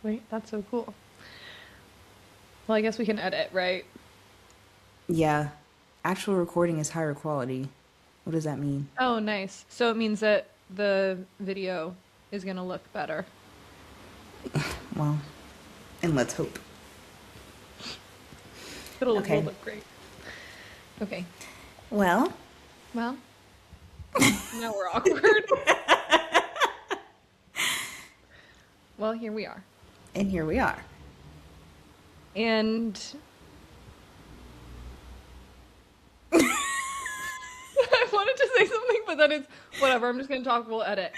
Wait, that's so cool. Well, I guess we can edit, right? Yeah. Actual recording is higher quality. What does that mean? Oh, nice. So it means that the video is gonna look better. Well, and let's hope. We'll Okay. look great. Okay. Well, Well, now we're awkward. Well, here we are. and here we are. And I wanted to say something, but then it's whatever. I'm just gonna talk. We'll edit.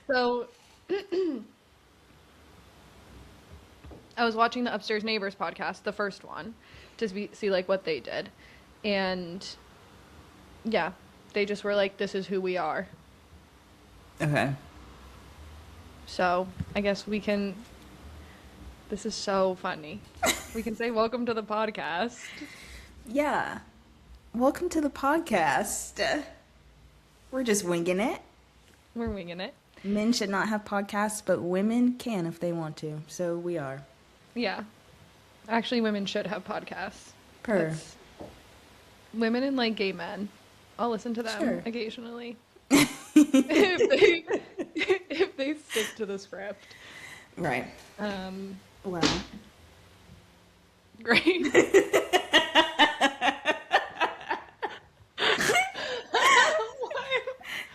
So I was watching the Upstairs Neighbors podcast, the first one, to see like what they did, and yeah, they just were like, "This is who we are." Okay. So I guess we can. This is so funny. We can say, "Welcome to the podcast." Yeah. Welcome to the podcast. We're just winging it. We're winging it. Men should not have podcasts, but women can if they want to. So we are. Yeah. Actually, women should have podcasts. Per. That's- Women and like gay men. I'll listen to them Sure. occasionally. if they stick to the script. Right. Well. Great.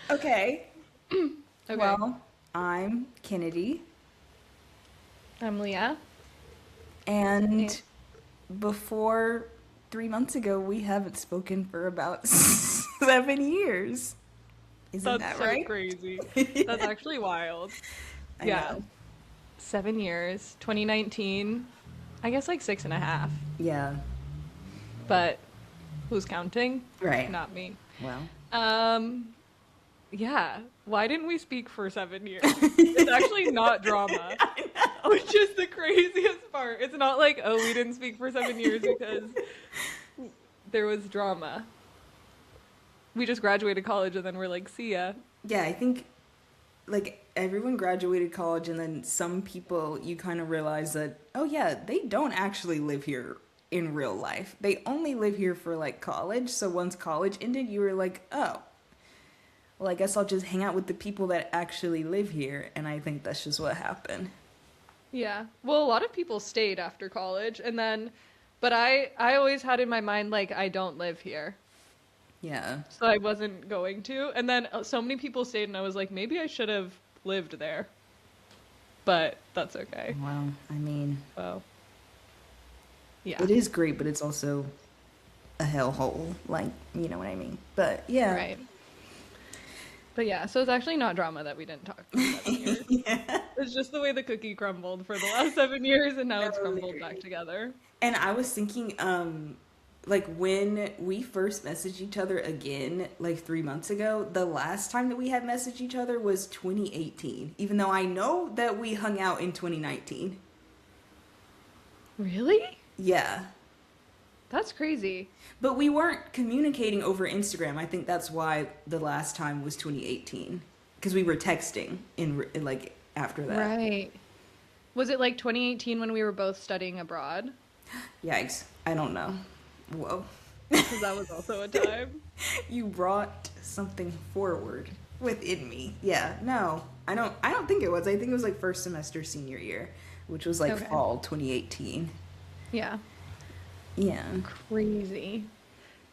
Okay. Okay. Well, I'm Kennedy. I'm Leah. And before 3 months ago, we haven't spoken for about 7 years. Isn't That's that right? so crazy. That's actually wild. I Yeah. know. 7 years. 2019. I guess like 6.5. Yeah. But who's counting? Right. Not me. Well. Yeah. Why didn't we speak for 7 years? It's actually not drama. Which is the craziest part. It's not like, oh, we didn't speak for 7 years because there was drama. We just graduated college and then we're like, see ya. Yeah, I think like everyone graduated college and then some people you kind of realize that, oh yeah, they don't actually live here in real life. They only live here for like college. So once college ended, you were like, oh, well, I guess I'll just hang out with the people that actually live here. And I think that's just what happened. Yeah. Well, a lot of people stayed after college and then, but I always had in my mind, like, I don't live here. Yeah. So I wasn't going to. And then so many people stayed and I was like, maybe I should have lived there. But that's okay. Well, I mean, Well, yeah. it is great, but it's also a hellhole. Like, you know what I mean? But yeah. Right. But yeah, so it's actually not drama that we didn't talk for 7 years. Yeah. It's just the way the cookie crumbled for the last 7 years and now it's Totally crumbled agree. back together. And I was thinking, like when we first messaged each other again, like 3 months ago, the last time that we had messaged each other was 2018, even though I know that we hung out in 2019. Really? Yeah. That's crazy. But we weren't communicating over Instagram. I think that's why the last time was 2018. Because we were texting in like after that. Right. Was it like 2018 when we were both studying abroad? Yikes. I don't know. Whoa. Because that was also a time. You brought something forward within me. Yeah, no. I don't think it was. I think it was like first semester senior year, which was like Okay. fall 2018. Yeah. Yeah. Crazy.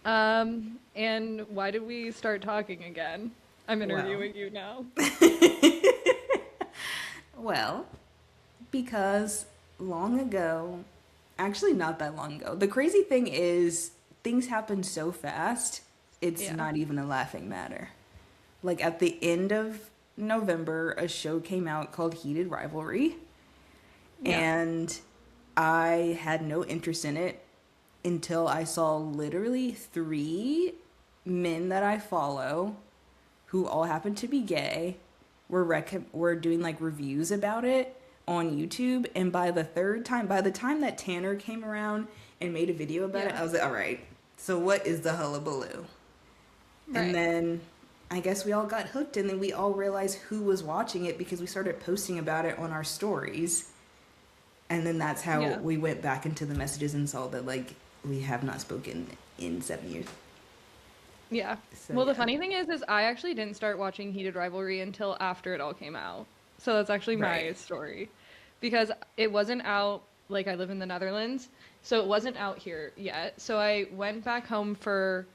And why did we start talking again? I'm interviewing you now. Well, because long ago, actually not that long ago. The crazy thing is things happen so fast, it's Yeah. not even a laughing matter. Like at the end of November, a show came out called Heated Rivalry. Yeah. And I had no interest in it until I saw literally 3 men that I follow who all happen to be gay were doing like reviews about it on YouTube, and by the time that Tanner came around and made a video about it, Yeah. I was like, all right, so what is the hullabaloo? Right. And then I guess we all got hooked, and then we all realized who was watching it because we started posting about it on our stories. And then that's how Yeah. we went back into the messages and saw that, like, we have not spoken in 7 years. Yeah. So, Well, the yeah. funny thing is I actually didn't start watching Heated Rivalry until after it all came out. So that's actually my Right. story. Because it wasn't out, like, I live in the Netherlands, so it wasn't out here yet. So I went back home for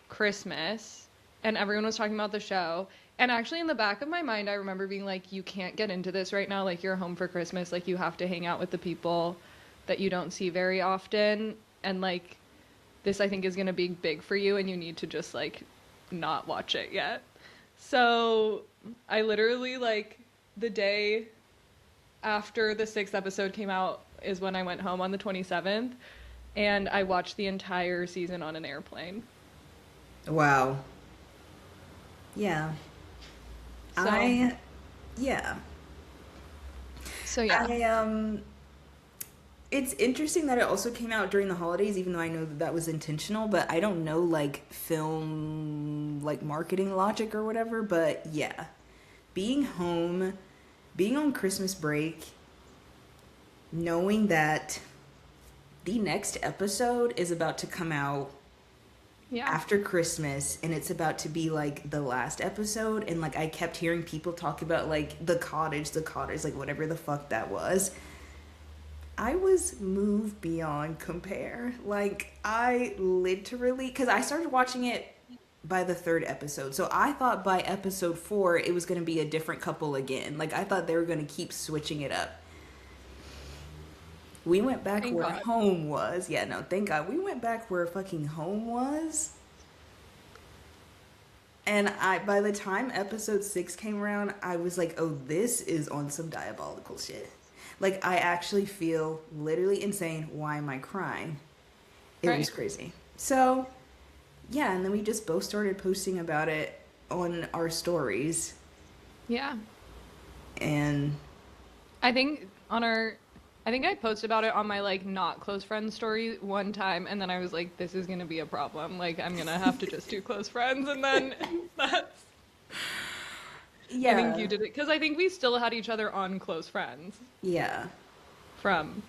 Christmas, and everyone was talking about the show. And actually, in the back of my mind, I remember being like, you can't get into this right now. Like, you're home for Christmas. Like, you have to hang out with the people that you don't see very often. And, like, this I think is going to be big for you, and you need to just, like, not watch it yet. So I literally, like, the day after the sixth episode came out is when I went home on the 27th, and I watched the entire season on an airplane. Wow. Yeah. So, Yeah. so yeah. It's interesting that it also came out during the holidays, even though I know that that was intentional, but I don't know, like, film, like, marketing logic or whatever, but yeah. Being home, being on Christmas break, knowing that the next episode is about to come out Yeah. after Christmas, and it's about to be, like, the last episode, and, like, I kept hearing people talk about, like, the cottage, like, whatever the fuck that was. I was moved beyond compare. Like, I literally, because I started watching it by the third episode. So I thought by episode 4, it was going to be a different couple again. Like, I thought they were going to keep switching it up. We went back Thank where God. home was. Yeah, no, thank God. We went back where fucking home was. And by the time episode 6 came around, I was like, oh, this is on some diabolical shit. Like, I actually feel literally insane. Why am I crying? It was Right. crazy. So, yeah, and then we just both started posting about it on our stories. Yeah. And I think I posted about it on my, like, not close friends story one time, and then I was like, this is gonna be a problem. Like, I'm gonna have to just do close friends, and then that's, I think yeah, you did it, because I think we still had each other on close friends yeah. from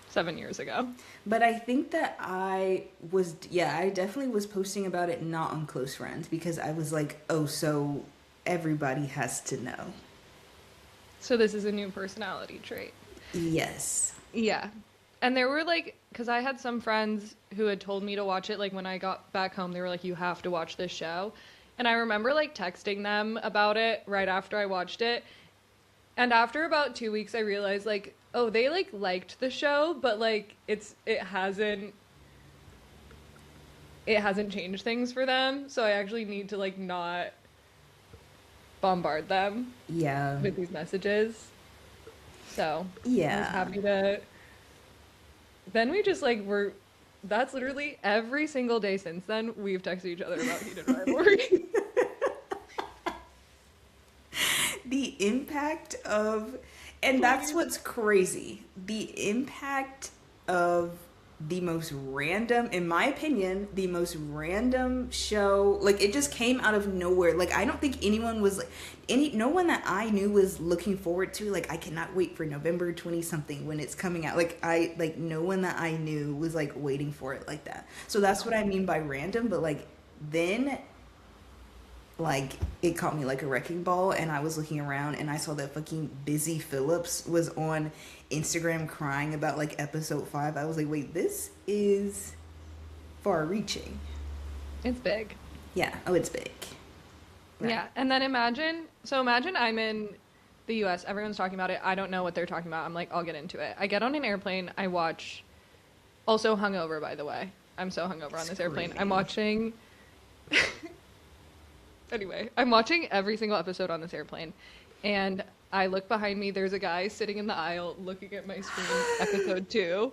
7 years ago. But I think that I definitely was posting about it not on close friends because I was like, oh, so everybody has to know. So this is a new personality trait. Yes. Yeah. And there were, like, because I had some friends who had told me to watch it, like, when I got back home, they were like, you have to watch this show. And I remember, like, texting them about it right after I watched it. And after about 2 weeks, I realized, like, oh, they, like, liked the show, but, like, it hasn't changed things for them. So I actually need to, like, not bombard them Yeah. with these messages. So I was Yeah. happy to. Then we just, like, that's literally every single day since then we've texted each other about Heated Rivalry. The impact of, and that's what's crazy, the impact of the most random, in my opinion, the most random show. Like, it just came out of nowhere. Like, I don't think anyone was like, no one that I knew was looking forward to, like, I cannot wait for November 20 something when it's coming out. Like, no one that I knew was, like, waiting for it like that. So that's what I mean by random. But, like, then, like, it caught me like a wrecking ball, and I was looking around and I saw that fucking Busy Phillips was on Instagram crying about, like, episode 5. I was like, wait, this is far reaching. It's big. Yeah. Oh, it's big. Right. Yeah. And then imagine I'm in the US, everyone's talking about it. I don't know what they're talking about. I'm like, I'll get into it. I get on an airplane, I watch, also hungover, by the way. I'm so hungover on this airplane. I'm watching. Anyway, I'm watching every single episode on this airplane, and I look behind me, there's a guy sitting in the aisle looking at my screen, episode 2.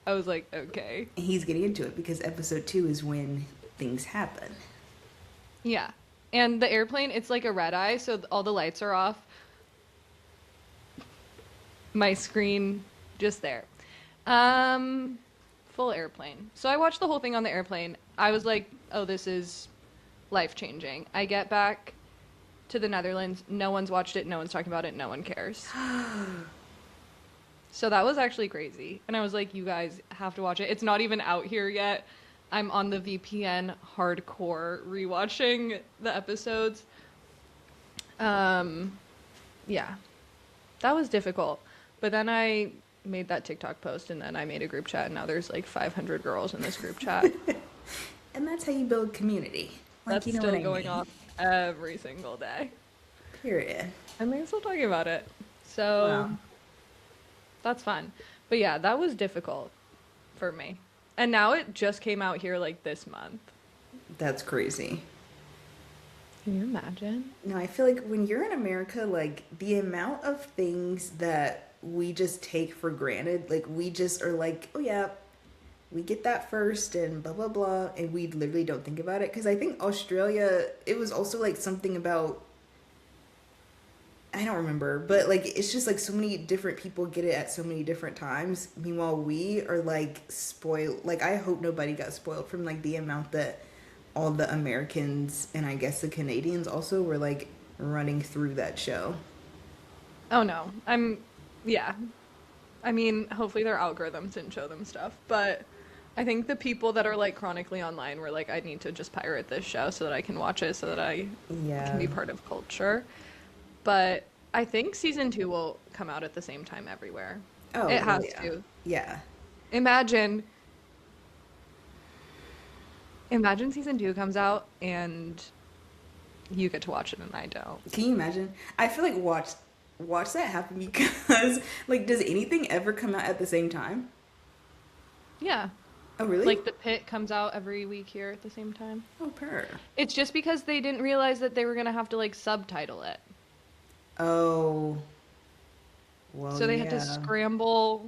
I was like, okay. And he's getting into it because episode 2 is when things happen. Yeah. And the airplane, it's like a red eye, so all the lights are off. My screen, just there. Full airplane. So I watched the whole thing on the airplane. I was like, oh, this is life-changing. I get back to the Netherlands, no one's watched it, no one's talking about it, no one cares. So that was actually crazy. And I was like, you guys have to watch it. It's not even out here yet. I'm on the VPN hardcore rewatching the episodes. Yeah. That was difficult. But then I made that TikTok post, and then I made a group chat, and now there's like 500 girls in this group chat. And that's how you build community. Like, That's you know still what I going mean? on every single day. Period. And they're still talking about it. So Wow. that's fun. But yeah, that was difficult for me. And now it just came out here like this month. That's crazy. Can you imagine? No, I feel like when you're in America, like the amount of things that we just take for granted, like we just are like, oh yeah, we get that first and blah blah blah, and we literally don't think about it. Because I think Australia, it was also like something about, I don't remember, but like it's just like so many different people get it at so many different times. Meanwhile, we are like spoiled. Like I hope nobody got spoiled from like the amount that all the Americans and I guess the Canadians also were like running through that show. Oh no. Yeah. I mean, hopefully their algorithms didn't show them stuff, but I think the people that are like chronically online were like, I need to just pirate this show so that I can watch it, so that I can be part of culture. But I think season 2 will come out at the same time everywhere. Oh, it has yeah. to. Yeah. Imagine season 2 comes out and you get to watch it and I don't. Can you imagine? I feel like watch that happen because like does anything ever come out at the same time? Yeah. Oh, really? Like The Pit comes out every week here at the same time. Oh, per. It's just because they didn't realize that they were going to have to like subtitle it. Oh. Well, So they had to yeah. scramble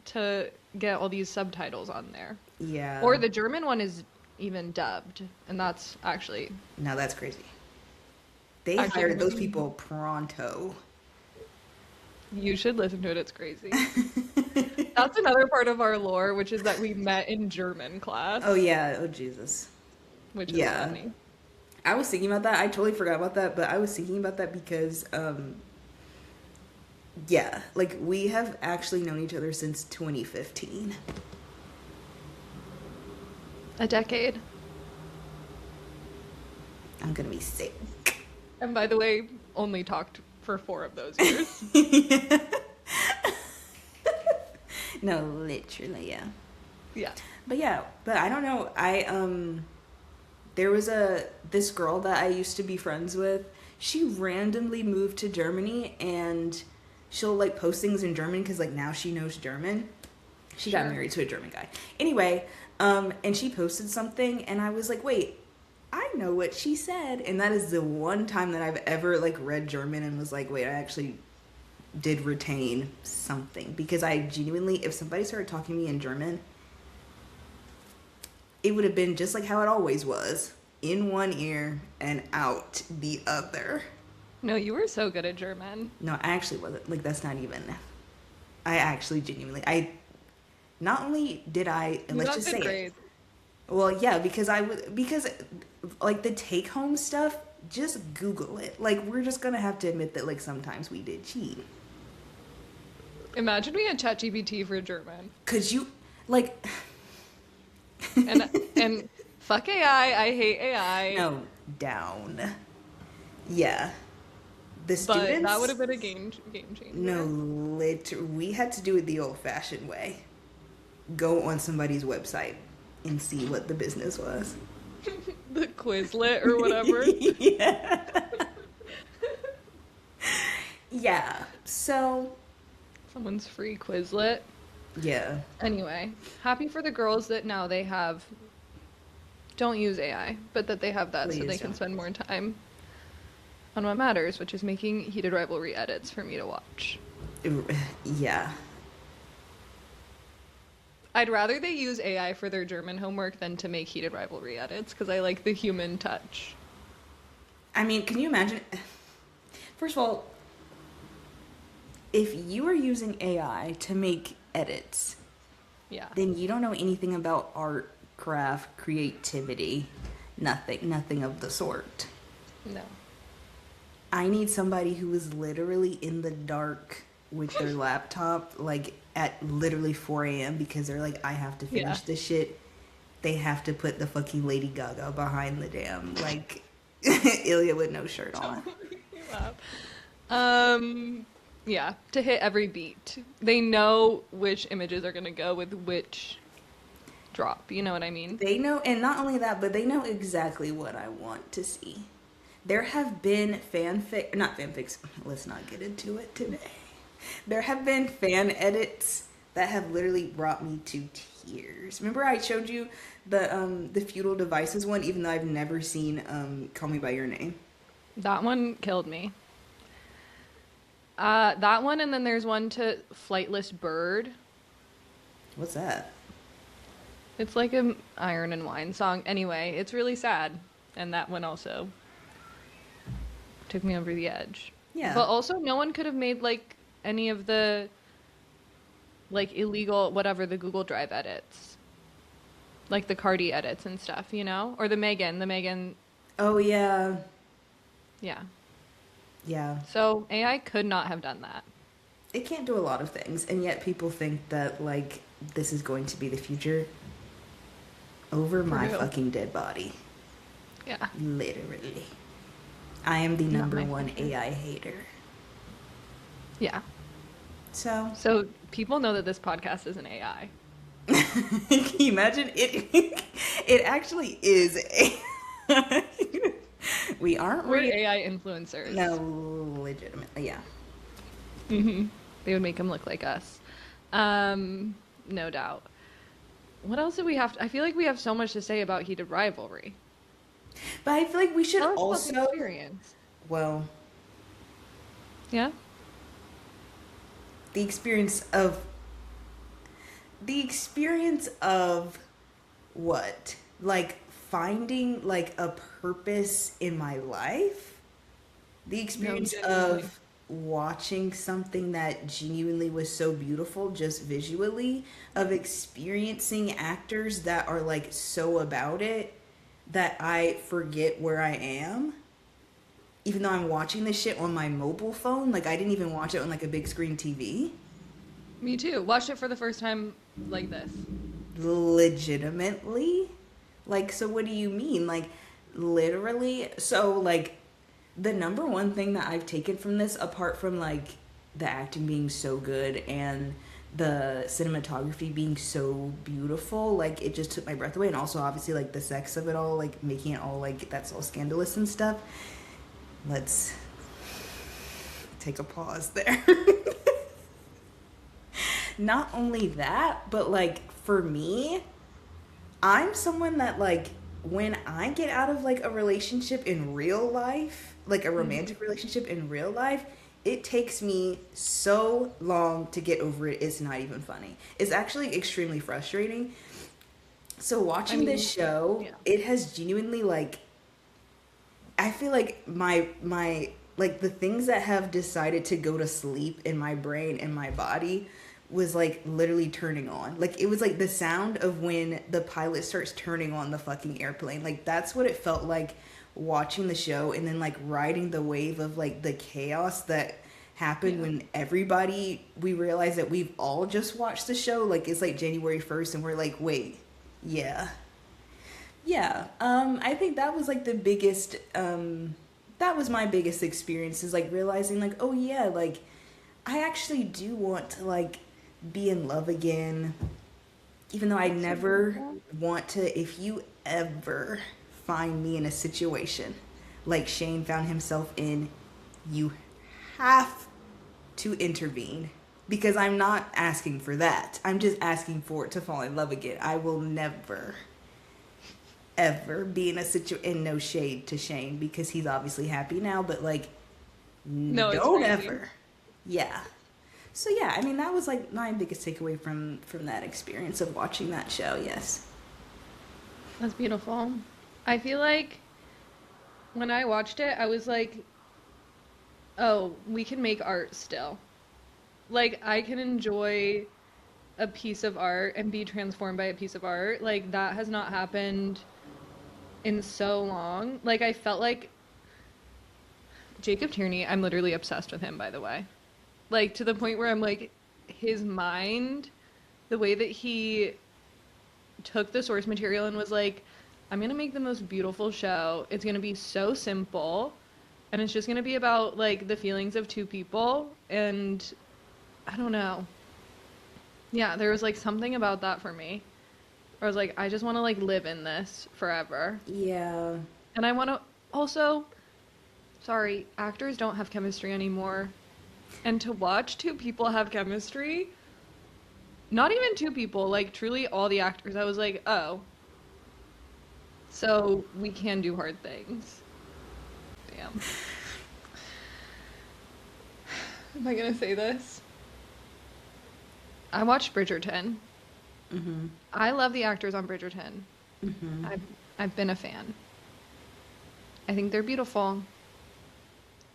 to get all these subtitles on there. Yeah. Or the German one is even dubbed, and that's actually No, that's crazy. They Actually, hired those really- people pronto. you should listen to it. It's crazy. That's another part of our lore, which is that we met in German class, Oh yeah. Oh Jesus. which is yeah. funny. I was thinking about that. I totally forgot about that, but I was thinking about that because yeah, like we have actually known each other since 2015. A decade. I'm gonna be sick. And by the way, only talked for 4 of those years. No, literally, yeah. Yeah. But I don't know. There was this girl that I used to be friends with. She randomly moved to Germany and she'll like post things in German because like now she knows German. She got Sure. married to a German guy. Anyway, and she posted something and I was like, wait, I know what she said. And that is the one time that I've ever like read German and was like, wait, I actually did retain something. Because I genuinely, if somebody started talking to me in German, it would have been just like how it always was. In one ear and out the other. No, you were so good at German. No, I actually wasn't. Like, that's not even... I actually genuinely... Not only did I... And You let's got just good say grades. it. Well, yeah, because like, the take-home stuff, just Google it. Like, we're just gonna have to admit that, like, sometimes we did cheat. Imagine we had ChatGPT for German. Cause you... Like... And fuck AI, I hate AI. No, down. Yeah. The But students... that would have been a game changer. No, we had to do it the old-fashioned way. Go on somebody's website and see what the business was. The Quizlet or whatever. Yeah. Yeah. So, Someone's free Quizlet. yeah. Anyway, happy for the girls that now they have, don't use AI, but that they have that so Please they can don't. spend more time on what matters, which is making Heated Rivalry edits for me to watch. Yeah. I'd rather they use AI for their German homework than to make Heated Rivalry edits, because I like the human touch. I mean, can you imagine? First of all, if you are using AI to make edits, Yeah. then you don't know anything about art, craft, creativity. Nothing of the sort. No. I need somebody who is literally in the dark with their laptop, like at literally 4 a.m. because they're like, I have to finish this shit. They have to put the fucking Lady Gaga behind the damn, like, Ilya with no shirt on. Yeah, to hit every beat. They know which images are gonna go with which drop. You know what I mean? They know, and not only that, but they know exactly what I want to see. There have been not fanfics, let's not get into it today. There have been fan edits that have literally brought me to tears. Remember I showed you the Feudal Devices one, even though I've never seen Call Me By Your Name. That one killed me. That one, and then there's one to Flightless Bird. What's that? It's like an Iron and Wine song. Anyway, it's really sad. And that one also took me over the edge. Yeah. But also, no one could have made, like, any of the, like, illegal, whatever, the Google Drive edits. Like the Cardi edits and stuff, you know? Or the Megan. Oh, yeah. Yeah. Yeah. So AI could not have done that. It can't do a lot of things, and yet people think that, like, this is going to be the future. Over my fucking dead body. Yeah. Literally. I am the number one AI hater. Yeah. So people know that this podcast is an AI. Can you imagine it? It actually is AI. We're AI influencers. No, legitimately, yeah. Mm-hmm. They would make them look like us. No doubt. What else do we have? I feel like we have so much to say about Heated Rivalry. But I feel like we should also experience. Well, yeah. The experience of what? Like finding like a purpose in my life? The experience of watching something that genuinely was so beautiful just visually, of experiencing actors that are like so about it that I forget where I am, even though I'm watching this shit on my mobile phone. Like I didn't even watch it on like a big screen TV. Me too. Watched it for the first time like this. Legitimately? Like, so what do you mean? Like, literally? So like the number one thing that I've taken from this, apart from like the acting being so good and the cinematography being so beautiful, like it just took my breath away. And also obviously like the sex of it all, like making it all like that's all scandalous and stuff. Let's take a pause there. Not only that, but like for me, I'm someone that like when I get out of like a relationship in real life, like a romantic relationship in real life, it takes me so long to get over it. It's not even funny. It's actually extremely frustrating. So watching this show, it has genuinely like, I feel like my like the things that have decided to go to sleep in my brain and my body was like literally turning on. Like it was like the sound of when the pilot starts turning on the fucking airplane. Like that's what it felt like watching the show, and then like riding the wave of like the chaos that happened when we realized that we've all just watched the show. Like it's like January 1st and we're like, wait, yeah. I think that was like the biggest that was my biggest experience, is like realizing like, oh yeah, like I actually do want to like be in love again, even though I never want to. If you ever find me in a situation like Shane found himself in, you have to intervene, because I'm not asking for that. I'm just asking for it to fall in love again. I will never ever be in a situation, and no shade to Shane because he's obviously happy now, but like no, don't ever. Yeah. So yeah, I mean that was like my biggest takeaway from that experience of watching that show. Yes. That's beautiful. I feel like when I watched it, I was like, oh, we can make art still. Like, I can enjoy a piece of art and be transformed by a piece of art. Like, that has not happened in so long. Like I felt like Jacob Tierney, I'm literally obsessed with him, by the way. Like to the point where I'm like, his mind, the way that he took the source material and was like, I'm gonna make the most beautiful show. It's gonna be so simple, and it's just gonna be about like the feelings of two people. And I don't know. Yeah, there was like something about that for me. Where I was like, I just want to like live in this forever. Yeah. And I want to also, sorry, actors don't have chemistry anymore. And to watch two people have chemistry, not even two people, like truly all the actors, I was like, oh, so we can do hard things. Damn. Am I gonna say this? I watched Bridgerton. Mm-hmm. I love the actors on Bridgerton. Mm-hmm. I've been a fan. I think they're beautiful.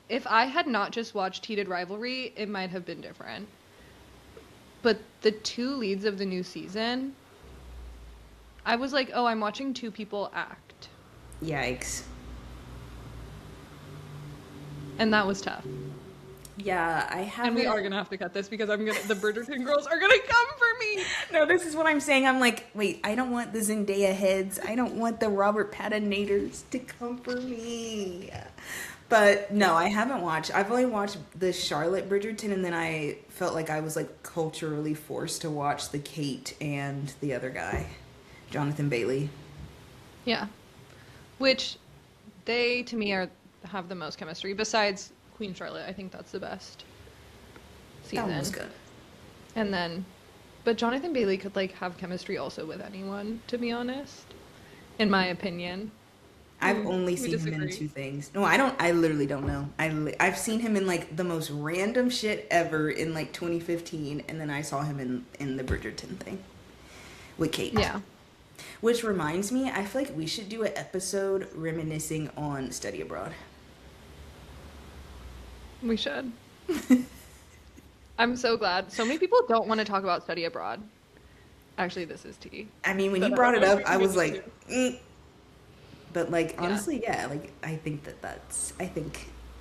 If I had not just watched Heated Rivalry, it might have been different. But the two leads of the new season, I was like, oh, I'm watching two people act. Yikes. And that was tough. Yeah, I have. And we are gonna have to cut this because the Bridgerton girls are gonna come for me. No, this is what I'm saying. I'm like, wait, I don't want the Zendaya heads. I don't want the Robert Pattinators to come for me. But no, I haven't watched. I've only watched the Charlotte Bridgerton, and then I felt like I was like culturally forced to watch the Kate and the other guy, Jonathan Bailey. Yeah. Which they to me have the most chemistry besides Queen Charlotte. I think that's the best season. That was good. And then, but Jonathan Bailey could like have chemistry also with anyone, to be honest, in my opinion. I've only We seen him in disagree. two things. No, I don't. I literally don't know. I've seen him in like the most random shit ever in like 2015, and then I saw him in the Bridgerton thing with Kate. Yeah. Which reminds me, I feel like we should do an episode reminiscing on Study Abroad. We should. I'm so glad. So many people don't want to talk about study abroad. Actually, this is tea. I mean, when But you I brought don't it know up, if we I can was get like, But like Yeah. honestly, yeah, like I think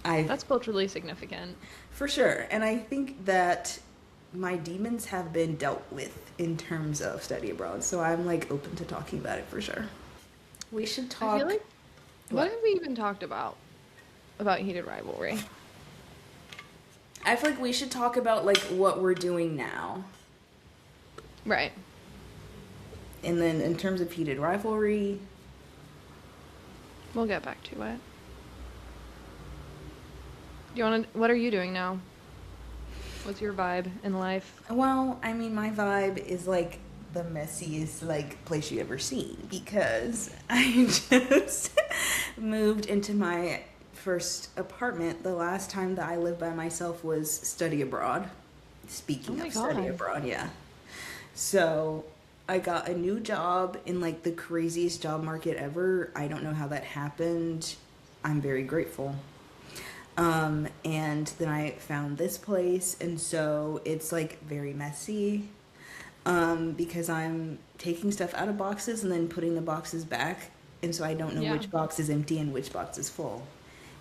I've That's culturally significant. for sure, and I think that my demons have been dealt with in terms of Study Abroad, so I'm like open to talking about it for sure. We should I talk. feel like, what have we even talked about Heated Rivalry? I feel like we should talk about like what we're doing now. Right. And then in terms of Heated Rivalry, We'll get back to it. Do you want to? What are you doing now? What's your vibe in life? well, I mean, my vibe is like the messiest like place you ever seen because I just moved into my first apartment. The last time that I lived by myself was Study Abroad. Speaking Oh my of Study God. Abroad, yeah. So I got a new job in like the craziest job market ever. I don't know how that happened. I'm very grateful. And then I found this place, and so it's like very messy. Because I'm taking stuff out of boxes and then putting the boxes back, and so I don't know Yeah. which box is empty and which box is full.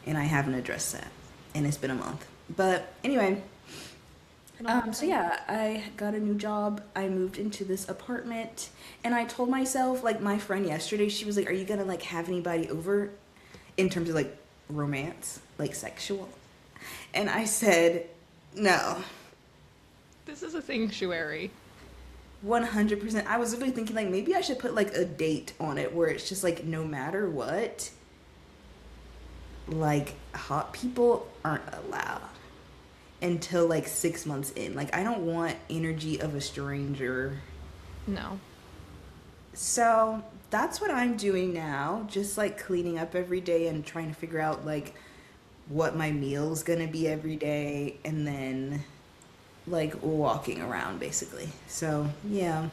And I haven't addressed that. And it's been a month. But anyway, so yeah, I got a new job. I moved into this apartment, and I told myself, like my friend yesterday, she was like, "Are you gonna like have anybody over in terms of like romance, like sexual?" And I said, "No." This is a sanctuary. 100%. I was literally thinking like maybe I should put like a date on it where it's just like no matter what, like hot people aren't allowed until like 6 months in. Like I don't want energy of a stranger. No. So that's what I'm doing now. Just like cleaning up every day and trying to figure out like what my meal's gonna be every day, and then like walking around basically. So yeah.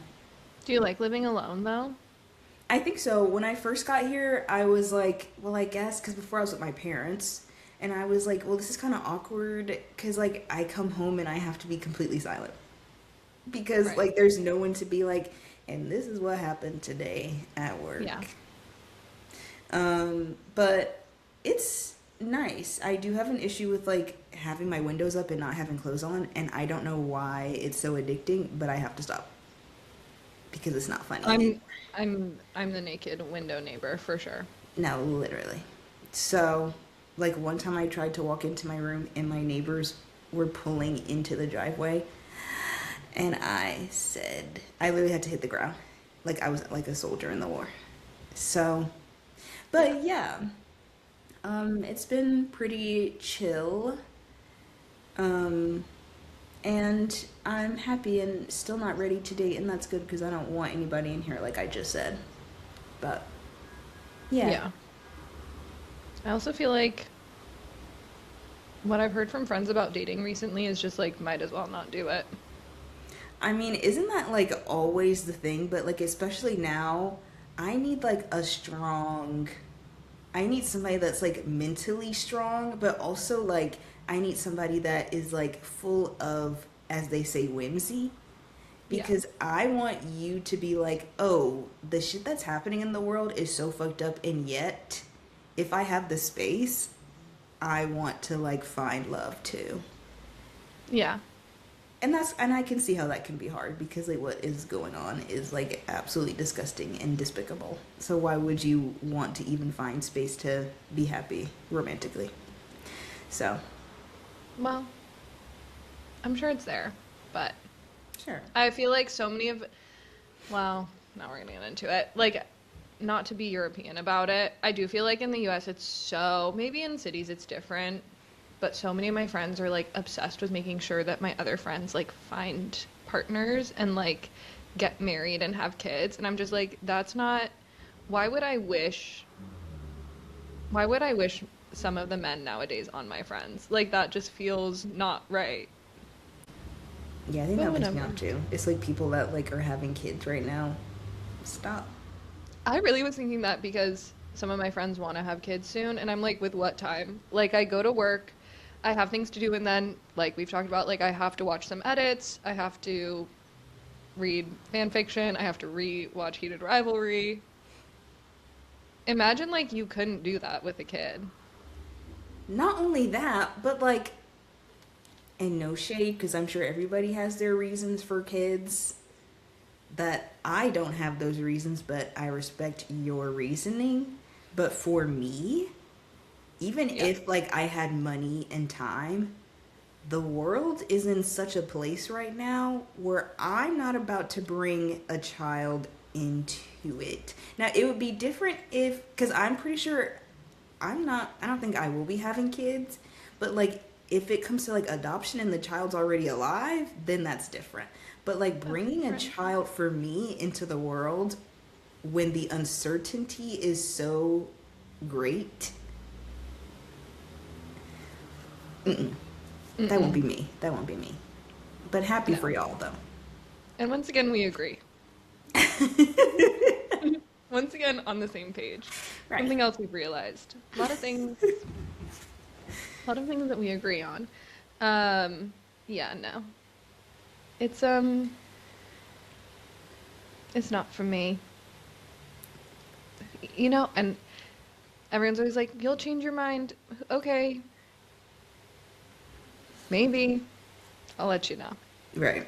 Do you like living alone though? I think so. When I first got here, I was like, well, I guess, because before I was with my parents, and I was like, well, this is kind of awkward, because, like, I come home and I have to be completely silent. Because, Right. like, there's no one to be like, and this is what happened today at work. Yeah. But it's nice. I do have an issue with like having my windows up and not having clothes on, and I don't know why it's so addicting, but I have to stop because it's not funny. I'm the naked window neighbor for sure. No, literally. So, like one time I tried to walk into my room and my neighbors were pulling into the driveway, and I literally had to hit the ground. Like I was like a soldier in the war. So, Yeah. but yeah, it's been pretty chill. Um, and I'm happy and still not ready to date, and that's good because I don't want anybody in here, like I just said. But yeah, Yeah. I also feel like what I've heard from friends about dating recently is just like might as well not do it. I mean, isn't that like always the thing? But like, especially now, I need like I need somebody that's like mentally strong, but also like, I need somebody that is like full of, as they say, whimsy. Yeah. Because I want you to be like, oh, the shit that's happening in the world is so fucked up, and yet, if I have the space, I want to like find love too. Yeah. And I can see how that can be hard because like what is going on is like absolutely disgusting and despicable. So why would you want to even find space to be happy romantically? So, Well, I'm sure it's there, but sure. I feel like so many of, well, now we're gonna get into it. Like, not to be European about it, I do feel like in the US it's so, maybe in cities it's different, but so many of my friends are like obsessed with making sure that my other friends like find partners and like get married and have kids. And I'm just like, that's not, why would I wish, why would I wish some of the men nowadays on my friends? Like, that just feels not right. Yeah, I think But that puts me whatever. off too. It's like people that like are having kids right now. Stop. I really was thinking that because some of my friends want to have kids soon, and I'm like, with what time? Like, I go to work, I have things to do, and then, like we've talked about, like, I have to watch some edits, I have to read fan fiction, I have to re-watch Heated Rivalry. Imagine, like, you couldn't do that with a kid. Not only that, but like, and no shade, because I'm sure everybody has their reasons for kids. That I don't have those reasons, but I respect your reasoning. But for me, even Yeah. if like I had money and time, the world is in such a place right now where I'm not about to bring a child into it. Now, it would be different if, because I'm pretty sure I don't think I will be having kids, but like if it comes to like adoption and the child's already alive, then that's different. But like That's bringing a different. child for me into the world when the uncertainty is so great, mm-mm, that won't Mm-mm. be me. That won't be me. But happy No. for y'all though. And once again, we agree. Once again, on the same page. Right. Something else we've realized. A lot of things that we agree on. Yeah, no. It's it's not for me. And everyone's always like, "You'll change your mind." Okay, maybe. I'll let you know. Right.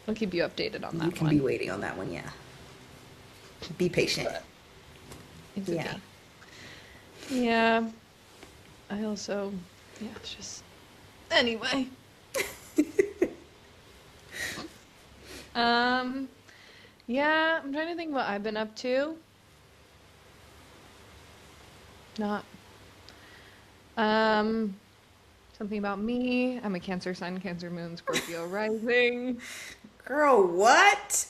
I'll keep you updated on You that can be one. waiting on that one, yeah. Be patient. But it's a Yeah. B. Yeah. I also, yeah, it's just anyway. Um, yeah, I'm trying to think what I've been up to. Not um something about me. I'm a Cancer sun, Cancer moon, Scorpio rising. Girl, what?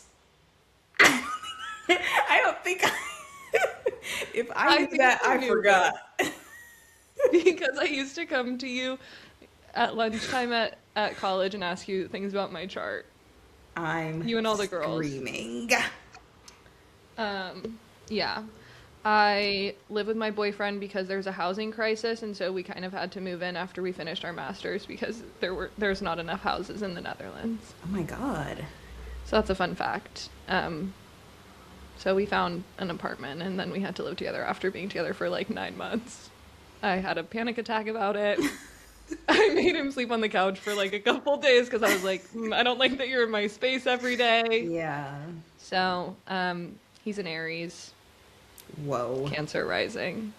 I don't think if I I knew think that, you I knew this forgot. because I used to come to you at lunchtime at college and ask you things about my chart. I'm You and all the girls. screaming. Yeah. I live with my boyfriend because there's a housing crisis, and so we kind of had to move in after we finished our masters because there's not enough houses in the Netherlands. Oh my god. So that's a fun fact. So we found an apartment, and then we had to live together after being together for like 9 months. I had a panic attack about it. I made him sleep on the couch for like a couple days because I was like, I don't like that you're in my space every day. Yeah. So, he's an Aries, Whoa. Cancer rising.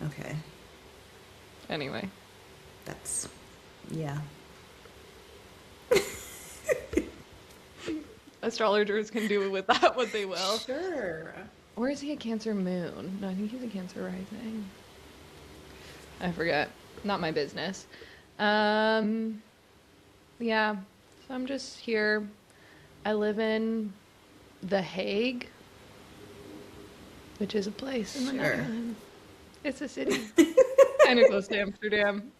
Okay. Anyway. That's, yeah. Astrologers can do with that what they will. Sure. Or is he a Cancer moon? No, I think he's a Cancer rising. I forget. Not my business. Yeah. So I'm just here. I live in The Hague, which is a place in the Netherlands. It's a city. Kind of close to Amsterdam.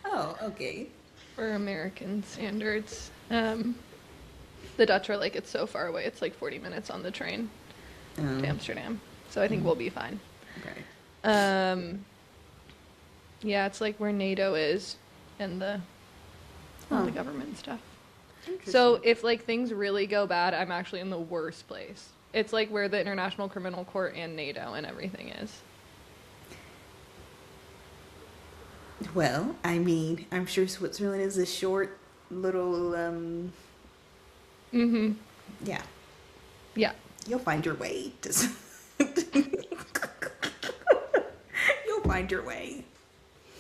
Oh, okay. For American standards. The Dutch are like, it's so far away. It's like 40 minutes on the train to Amsterdam. So I think we'll be fine. Okay. Yeah, it's like where NATO is and all the government stuff. So if like things really go bad, I'm actually in the worst place. It's like where the International Criminal Court and NATO and everything is. Well, I mean, I'm sure Switzerland is a short little, yeah. Yeah. You'll find your way to... You'll find your way.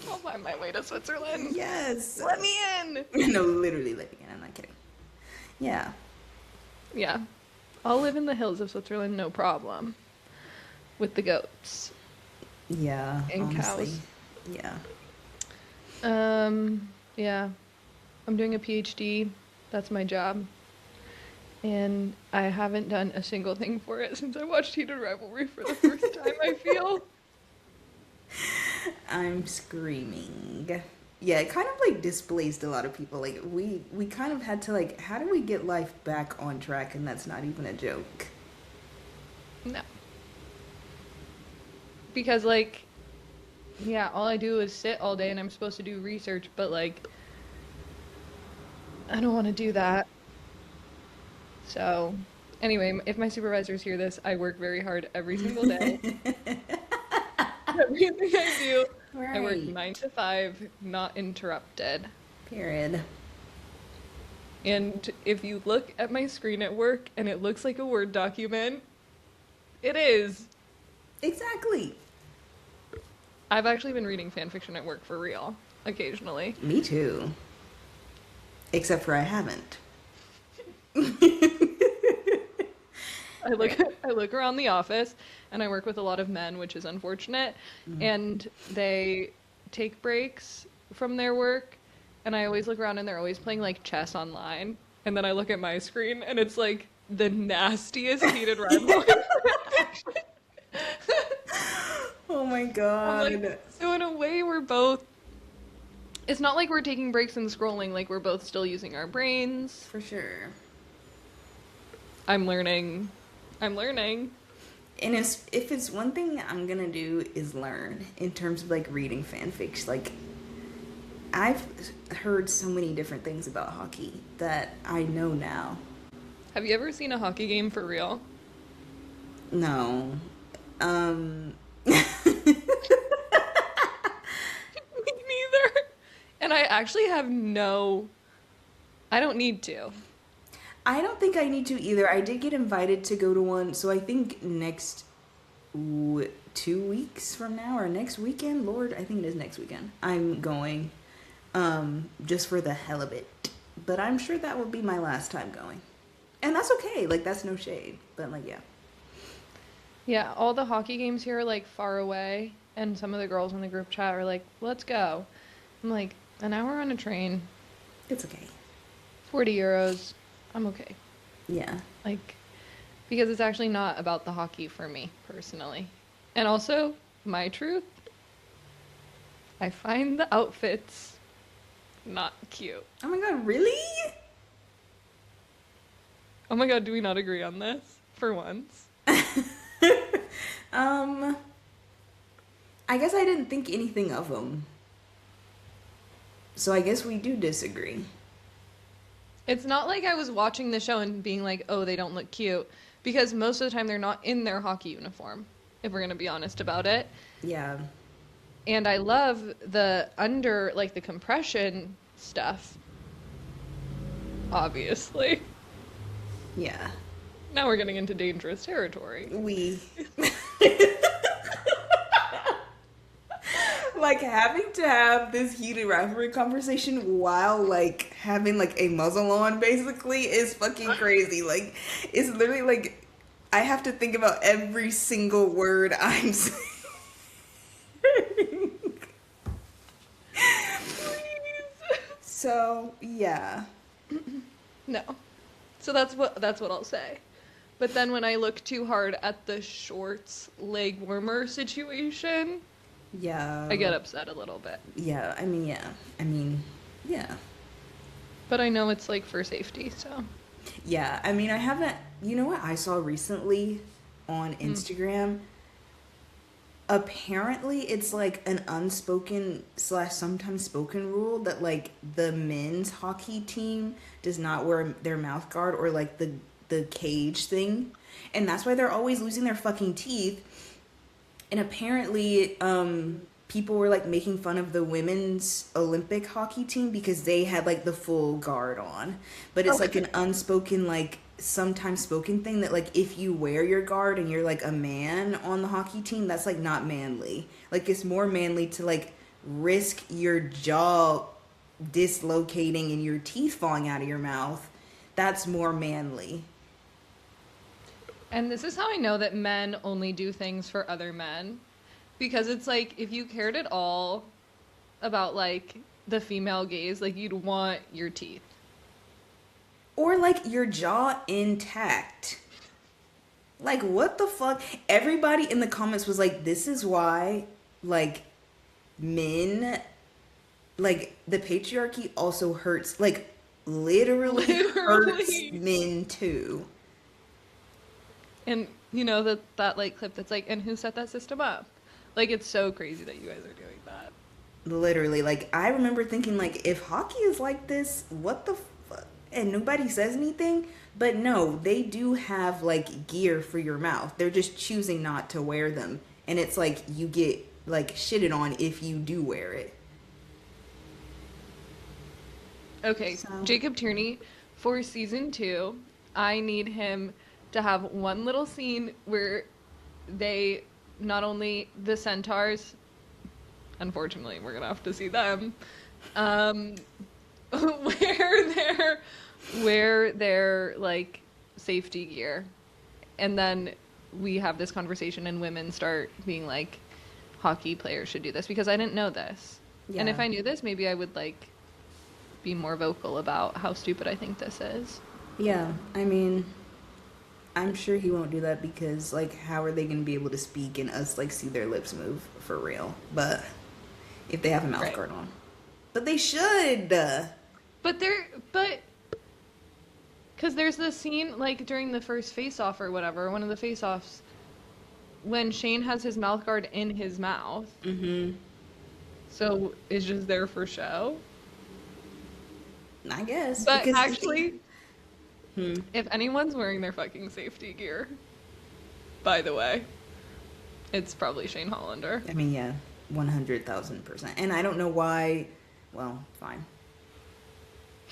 I'll find my way to Switzerland. Yes. Let me in. No, literally let me in. I'm not kidding. Yeah. Yeah. I'll live in the hills of Switzerland, no problem. With the goats. Yeah. And honestly. cows. Yeah. Yeah. I'm doing a PhD. That's my job. And I haven't done a single thing for it since I watched Heated Rivalry for the first time, I feel. I'm screaming. Yeah, it kind of like displaced a lot of people. Like we kind of had to like, how do we get life back on track? And that's not even a joke. No. Because like, yeah, all I do is sit all day and I'm supposed to do research, but like, I don't want to do that. So, anyway, if my supervisors hear this, I work very hard every single day. Everything I do, I work 9 to 5, not interrupted. Period. And if you look at my screen at work and it looks like a Word document, it is. Exactly. I've actually been reading fan fiction at work for real, occasionally. Me too. Except for I haven't. I look around the office and I work with a lot of men, which is unfortunate, and they take breaks from their work, and I always look around and they're always playing like chess online, and then I look at my screen and it's like the nastiest Heated Rivalry. Oh my god. Like, so in a way we're both, it's not like we're taking breaks and scrolling, like we're both still using our brains. For sure. I'm learning. And if it's one thing I'm gonna do is learn in terms of like reading fanfics. Like I've heard so many different things about hockey that I know now. Have you ever seen a hockey game for real? No. Me neither. And I actually have I don't need to. I don't think I need to either. I did get invited to go to one, so I think next 2 weeks from now or next weekend, Lord, I think it is next weekend. I'm going, just for the hell of it. But I'm sure that will be my last time going. And that's okay, like that's no shade, but like, yeah. Yeah, all the hockey games here are like far away, and some of the girls in the group chat are like, let's go. I'm like, an hour on a train. It's okay. 40 euros. I'm okay. Yeah. Like, because it's actually not about the hockey for me, personally. And also, my truth, I find the outfits not cute. Oh my god, really? Oh my god, do we not agree on this? For once. I guess I didn't think anything of them. So I guess we do disagree. It's not like I was watching the show and being like, oh, they don't look cute. because most of the time they're not in their hockey uniform, if we're going to be honest about it. Yeah. And I love the the compression stuff, obviously. Yeah. Now we're getting into dangerous territory. Like, having to have this heated rivalry conversation while, like, having, like, a muzzle on, basically, is fucking crazy. Like, it's literally, like, I have to think about every single word I'm saying. So, yeah. No. So that's what I'll say. But then when I look too hard at the shorts leg warmer situation, Yeah. I get upset a little bit. Yeah, yeah. But I know it's like for safety, so. Yeah, I mean, I haven't. You know what I saw recently on Instagram? Apparently, it's like an unspoken / sometimes spoken rule that like the men's hockey team does not wear their mouth guard or like the cage thing, and that's why they're always losing their fucking teeth. And apparently, people were like making fun of the women's Olympic hockey team because they had like the full guard on. But it's like an unspoken, like sometimes spoken thing that like if you wear your guard and you're like a man on the hockey team, that's like not manly. Like it's more manly to like risk your jaw dislocating and your teeth falling out of your mouth. That's more manly. And this is how I know that men only do things for other men. Because it's like, if you cared at all about, like, the female gaze, like, you'd want your teeth. Or, like, your jaw intact. Like, what the fuck? Everybody in the comments was like, this is why, like, men, like, the patriarchy also hurts, like, literally. Hurts men, too. And, you know, that like, clip that's like, and who set that system up? Like, it's so crazy that you guys are doing that. Literally, like, I remember thinking, like, if hockey is like this, what the fuck? And nobody says anything. But no, they do have, like, gear for your mouth. They're just choosing not to wear them. And it's like, you get, like, shitted on if you do wear it. Okay, so. Jacob Tierney, for season 2, I need him to have one little scene where they, not only the centaurs, unfortunately we're gonna have to see them, wear their like safety gear, and then we have this conversation and women start being like, hockey players should do this, because I didn't know this. Yeah. And if I knew this, maybe I would like be more vocal about how stupid I think this is. Yeah, I mean, I'm sure he won't do that because, like, how are they going to be able to speak and us, like, see their lips move for real? But if they have a mouth guard on. But they should! But because there's this scene, like, during the first face-off or whatever, one of the face-offs, when Shane has his mouth guard in his mouth. Mm-hmm. So it's just there for show? I guess. But actually... If anyone's wearing their fucking safety gear, by the way, it's probably Shane Hollander. I mean, yeah, 100,000%. And I don't know why. Well, fine.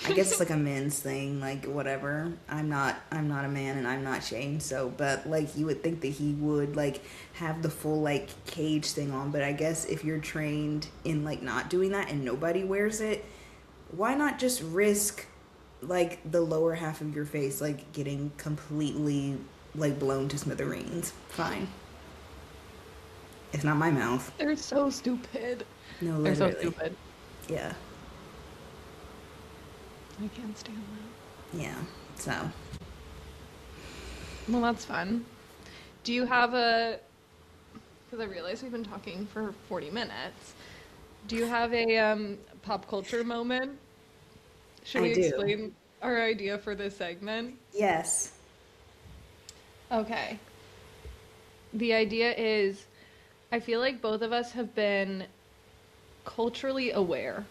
I guess it's like a men's thing, like whatever. I'm not a man and I'm not Shane, so but like you would think that he would like have the full like cage thing on, but I guess if you're trained in like not doing that and nobody wears it, why not just risk like the lower half of your face like getting completely like blown to smithereens? Fine. It's not my mouth. They're so stupid. No, literally. They're so stupid. Yeah. I can't stand that. Yeah. So. Well, that's fun. Do you have a... Because I realize we've been talking for 40 minutes. Do you have a pop culture moment? Should we explain our idea for this segment? Yes. Okay. The idea is, I feel like both of us have been culturally aware,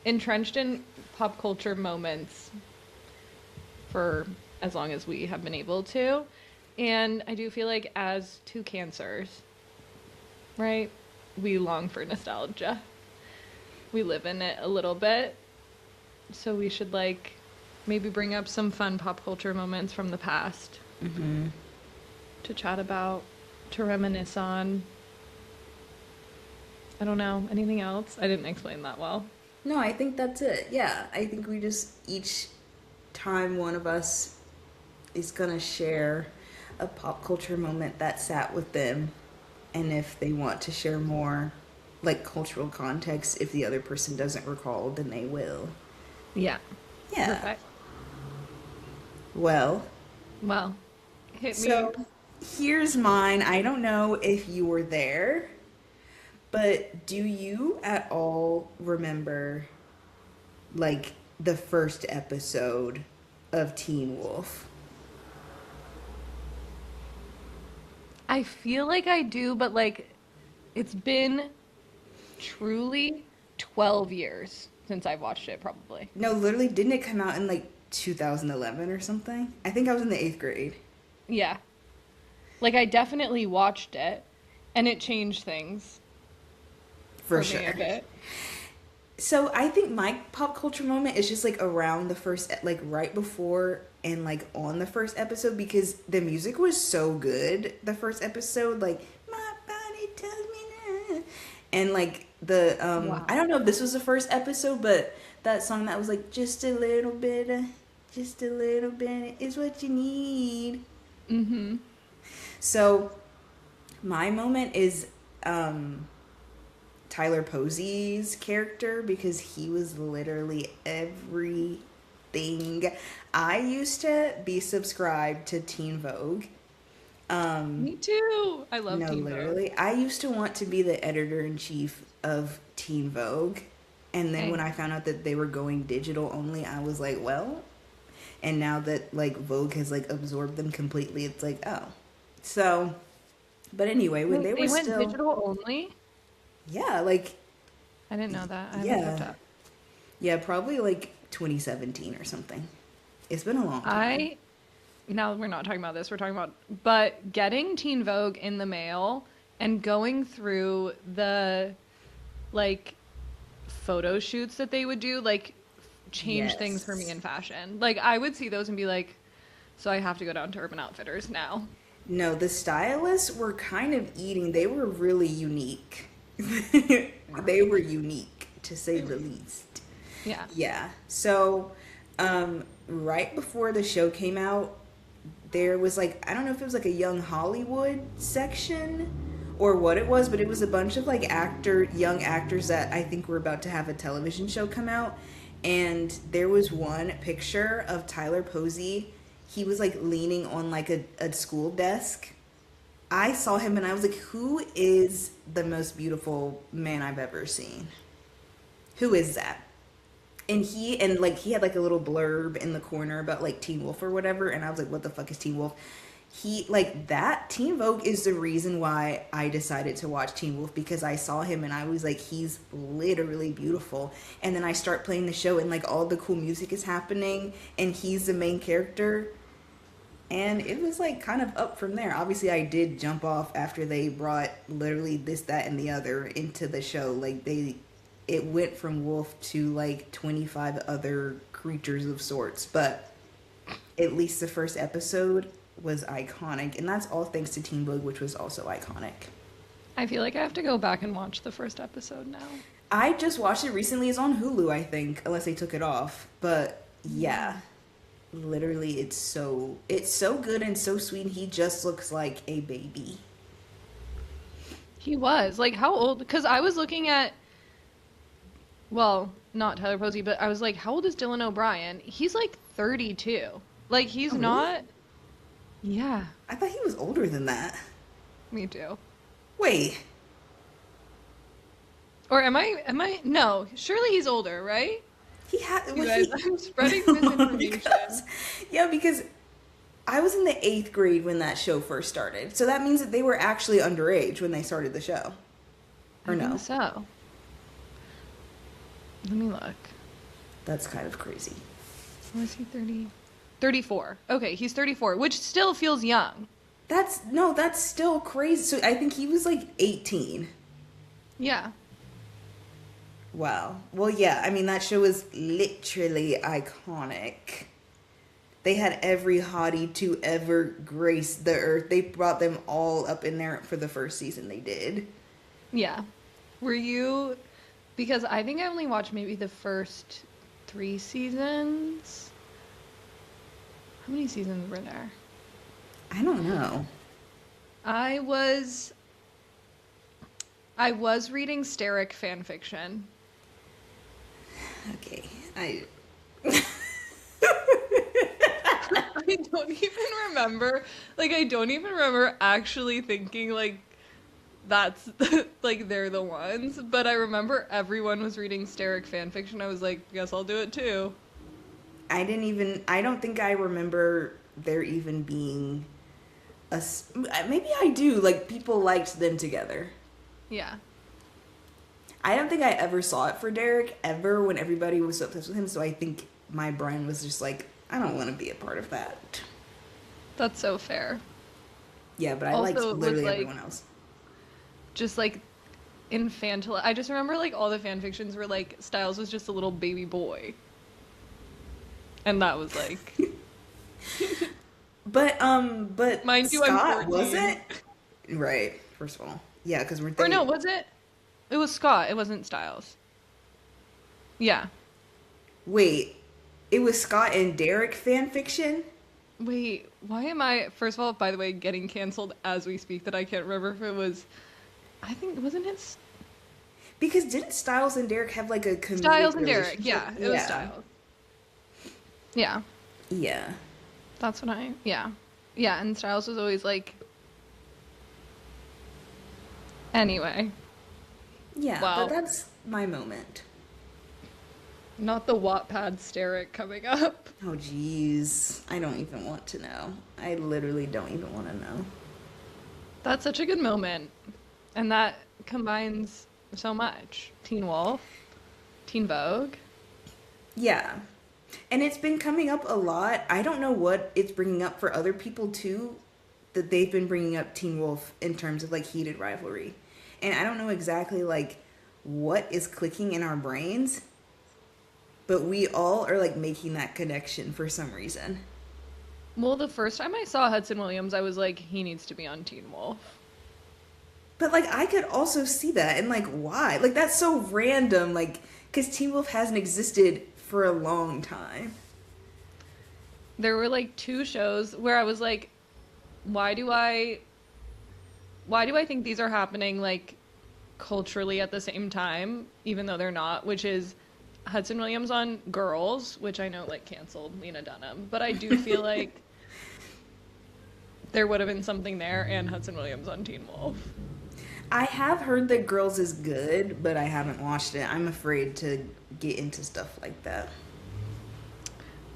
entrenched in pop culture moments for as long as we have been able to. And I do feel like as two cancers, right? We long for nostalgia. We live in it a little bit. So we should like maybe bring up some fun pop culture moments from the past to chat about, to reminisce on. I don't know. Anything else? I didn't explain that well. No, I think that's it. Yeah, I think we just, each time one of us is gonna share a pop culture moment that sat with them, and if they want to share more, like, cultural context, if the other person doesn't recall, then they will. Yeah. Yeah. Perfect. Well, Hit me. so here's mine. I don't know if you were there, but do you at all remember, like, the first episode of Teen Wolf? I feel like I do, but like it's been truly 12 years since I've watched it, probably. No, literally, didn't it come out in like 2011 or something? I think I was in the 8th grade. Yeah. Like I definitely watched it and it changed things For me sure. a bit. So I think my pop culture moment is just like around the first, like right before and like on the first episode, because the music was so good. The first episode, like my body tells me now, and like the Wow. I don't know if this was the first episode, but that song that was like just a little bit, just a little bit is what you need. Mm-hmm. So my moment is Tyler Posey's character, because he was literally everything. I used to be subscribed to Teen Vogue. Me too. I love No, Teen Vogue. literally. I used to want to be the editor-in-chief of Teen Vogue. And then Hey. when I found out that they were going digital only, I was like, well, and now that like Vogue has like absorbed them completely, it's like, oh. So, but anyway, when Wait, they they were went still, digital only? yeah, like, I didn't know that. I haven't yeah. looked up. Yeah, probably like 2017 or something. It's been a long time. Now we're not talking about this, we're talking about, but getting Teen Vogue in the mail and going through the, like, photo shoots that they would do, like, change things for me Yes. in fashion. Like, I would see those and be like, so I have to go down to Urban Outfitters now. No, the stylists were kind of eating. They were really unique. They were unique, to say the least. Yeah. Yeah. So, right before the show came out, there was like, I don't know if it was like a young Hollywood section or what it was, but it was a bunch of like young actors that I think were about to have a television show come out. And there was one picture of Tyler Posey. He was like leaning on like a school desk. I saw him and I was like, who is the most beautiful man I've ever seen? Who is that? And he had like a little blurb in the corner about like Teen Wolf or whatever, and I was like, what the fuck is Teen Wolf? He, like, that Teen Vogue is the reason why I decided to watch Teen Wolf, because I saw him and I was like, he's literally beautiful. And then I start playing the show and like all the cool music is happening and he's the main character. And it was like kind of up from there. Obviously I did jump off after they brought literally this, that, and the other into the show. Like it went from wolf to like 25 other creatures of sorts. But at least the first episode was iconic. And that's all thanks to Teen Vogue, which was also iconic. I feel like I have to go back and watch the first episode now. I just watched it recently. It's on Hulu, I think, unless they took it off. But yeah, literally, it's so good and so sweet. And he just looks like a baby. He was. Like, how old? Because I was looking at, well, not Tyler Posey, but I was like, how old is Dylan O'Brien? He's like 32. Like, he's Oh, really? not. Yeah, I thought he was older than that. me too. Wait, Or am I? No, surely he's older, right? he had. You guys, I'm spreading misinformation. Because I was in the 8th grade when that show first started. So that means that they were actually underage when they started the show. Or I no? think so. Let me look. That's kind of crazy. Was he 30? 34. Okay, he's 34, which still feels young. That's still crazy. So I think he was like 18. Yeah. Wow. Well, yeah, I mean, that show is literally iconic. They had every hottie to ever grace the earth. They brought them all up in there for the first season they did. Yeah. Were you... Because I think I only watched maybe the first 3 seasons. How many seasons were there? I don't know. I was reading Steric fan fiction. Okay. I don't even remember. Like, I don't even remember actually thinking, like, that's, like, they're the ones. But I remember everyone was reading Steric fan fiction. I was like, guess I'll do it too. I don't think I remember there even being maybe I do. Like, people liked them together. Yeah. I don't think I ever saw it for Derek ever when everybody was so obsessed with him. So I think my brain was just like, I don't want to be a part of that. That's so fair. Yeah, but I Also, liked it was, literally like, everyone else. Just, like, infantile. I just remember, like, all the fan fictions were, like, Styles was just a little baby boy. And that was, like... But Mind you, I'm Scott 14. wasn't? Right, first of all. Yeah, because we're Or no, was it? It was Scott. It wasn't Styles. Yeah. Wait, it was Scott and Derek fan fiction? Wait, why am I, first of all, by the way, getting canceled as we speak that I can't remember if it was, I think, wasn't it? Because didn't Styles and Derek have like a comedic Styles and Derek, relationship? yeah, it was Styles. Yeah. Yeah. That's what yeah. Yeah, and Styles was always like, anyway. Yeah, Wow. but that's my moment. Not the Wattpad Steric coming up. Oh, jeez. I don't even want to know. I literally don't even want to know. That's such a good moment. And that combines so much. Teen Wolf, Teen Vogue. Yeah. And it's been coming up a lot. I don't know what it's bringing up for other people, too, that they've been bringing up Teen Wolf in terms of, like, heated rivalry. And I don't know exactly, like, what is clicking in our brains, but we all are, like, making that connection for some reason. Well, the first time I saw Hudson Williams, I was like, he needs to be on Teen Wolf. But, like, I could also see that, and, like, why? Like, that's so random, like, because Teen Wolf hasn't existed for a long time. There were, like, 2 shows where I was like, why do I think these are happening, like, culturally at the same time, even though they're not, which is Hudson Williams on Girls, which I know, like, canceled Lena Dunham, but I do feel like there would have been something there, and Hudson Williams on Teen Wolf. I have heard that Girls is good, but I haven't watched it. I'm afraid to get into stuff like that.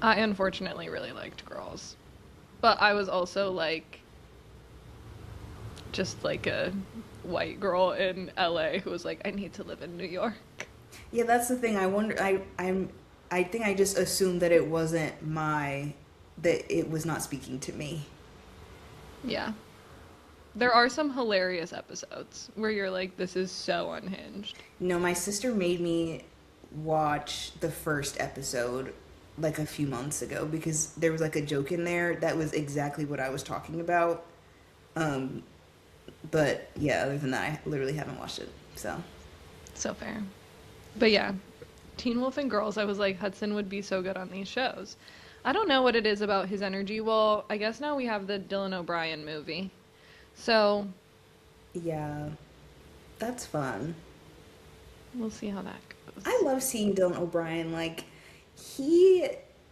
I unfortunately really liked Girls, but I was also, like, just like a white girl in LA who was like, I need to live in New York. Yeah, that's the thing. I wonder. I think I just assumed that it wasn't that it was not speaking to me. Yeah. There are some hilarious episodes where you're like, this is so unhinged. No, my sister made me watch the first episode like a few months ago because there was like a joke in there that was exactly what I was talking about. But yeah, other than that, I literally haven't watched it. So fair. But yeah, Teen Wolf and Girls, I was like, Hudson would be so good on these shows. I don't know what it is about his energy. Well, I guess now we have the Dylan O'Brien movie. So yeah, that's fun. We'll see how that goes. I love seeing Dylan O'Brien. Like, he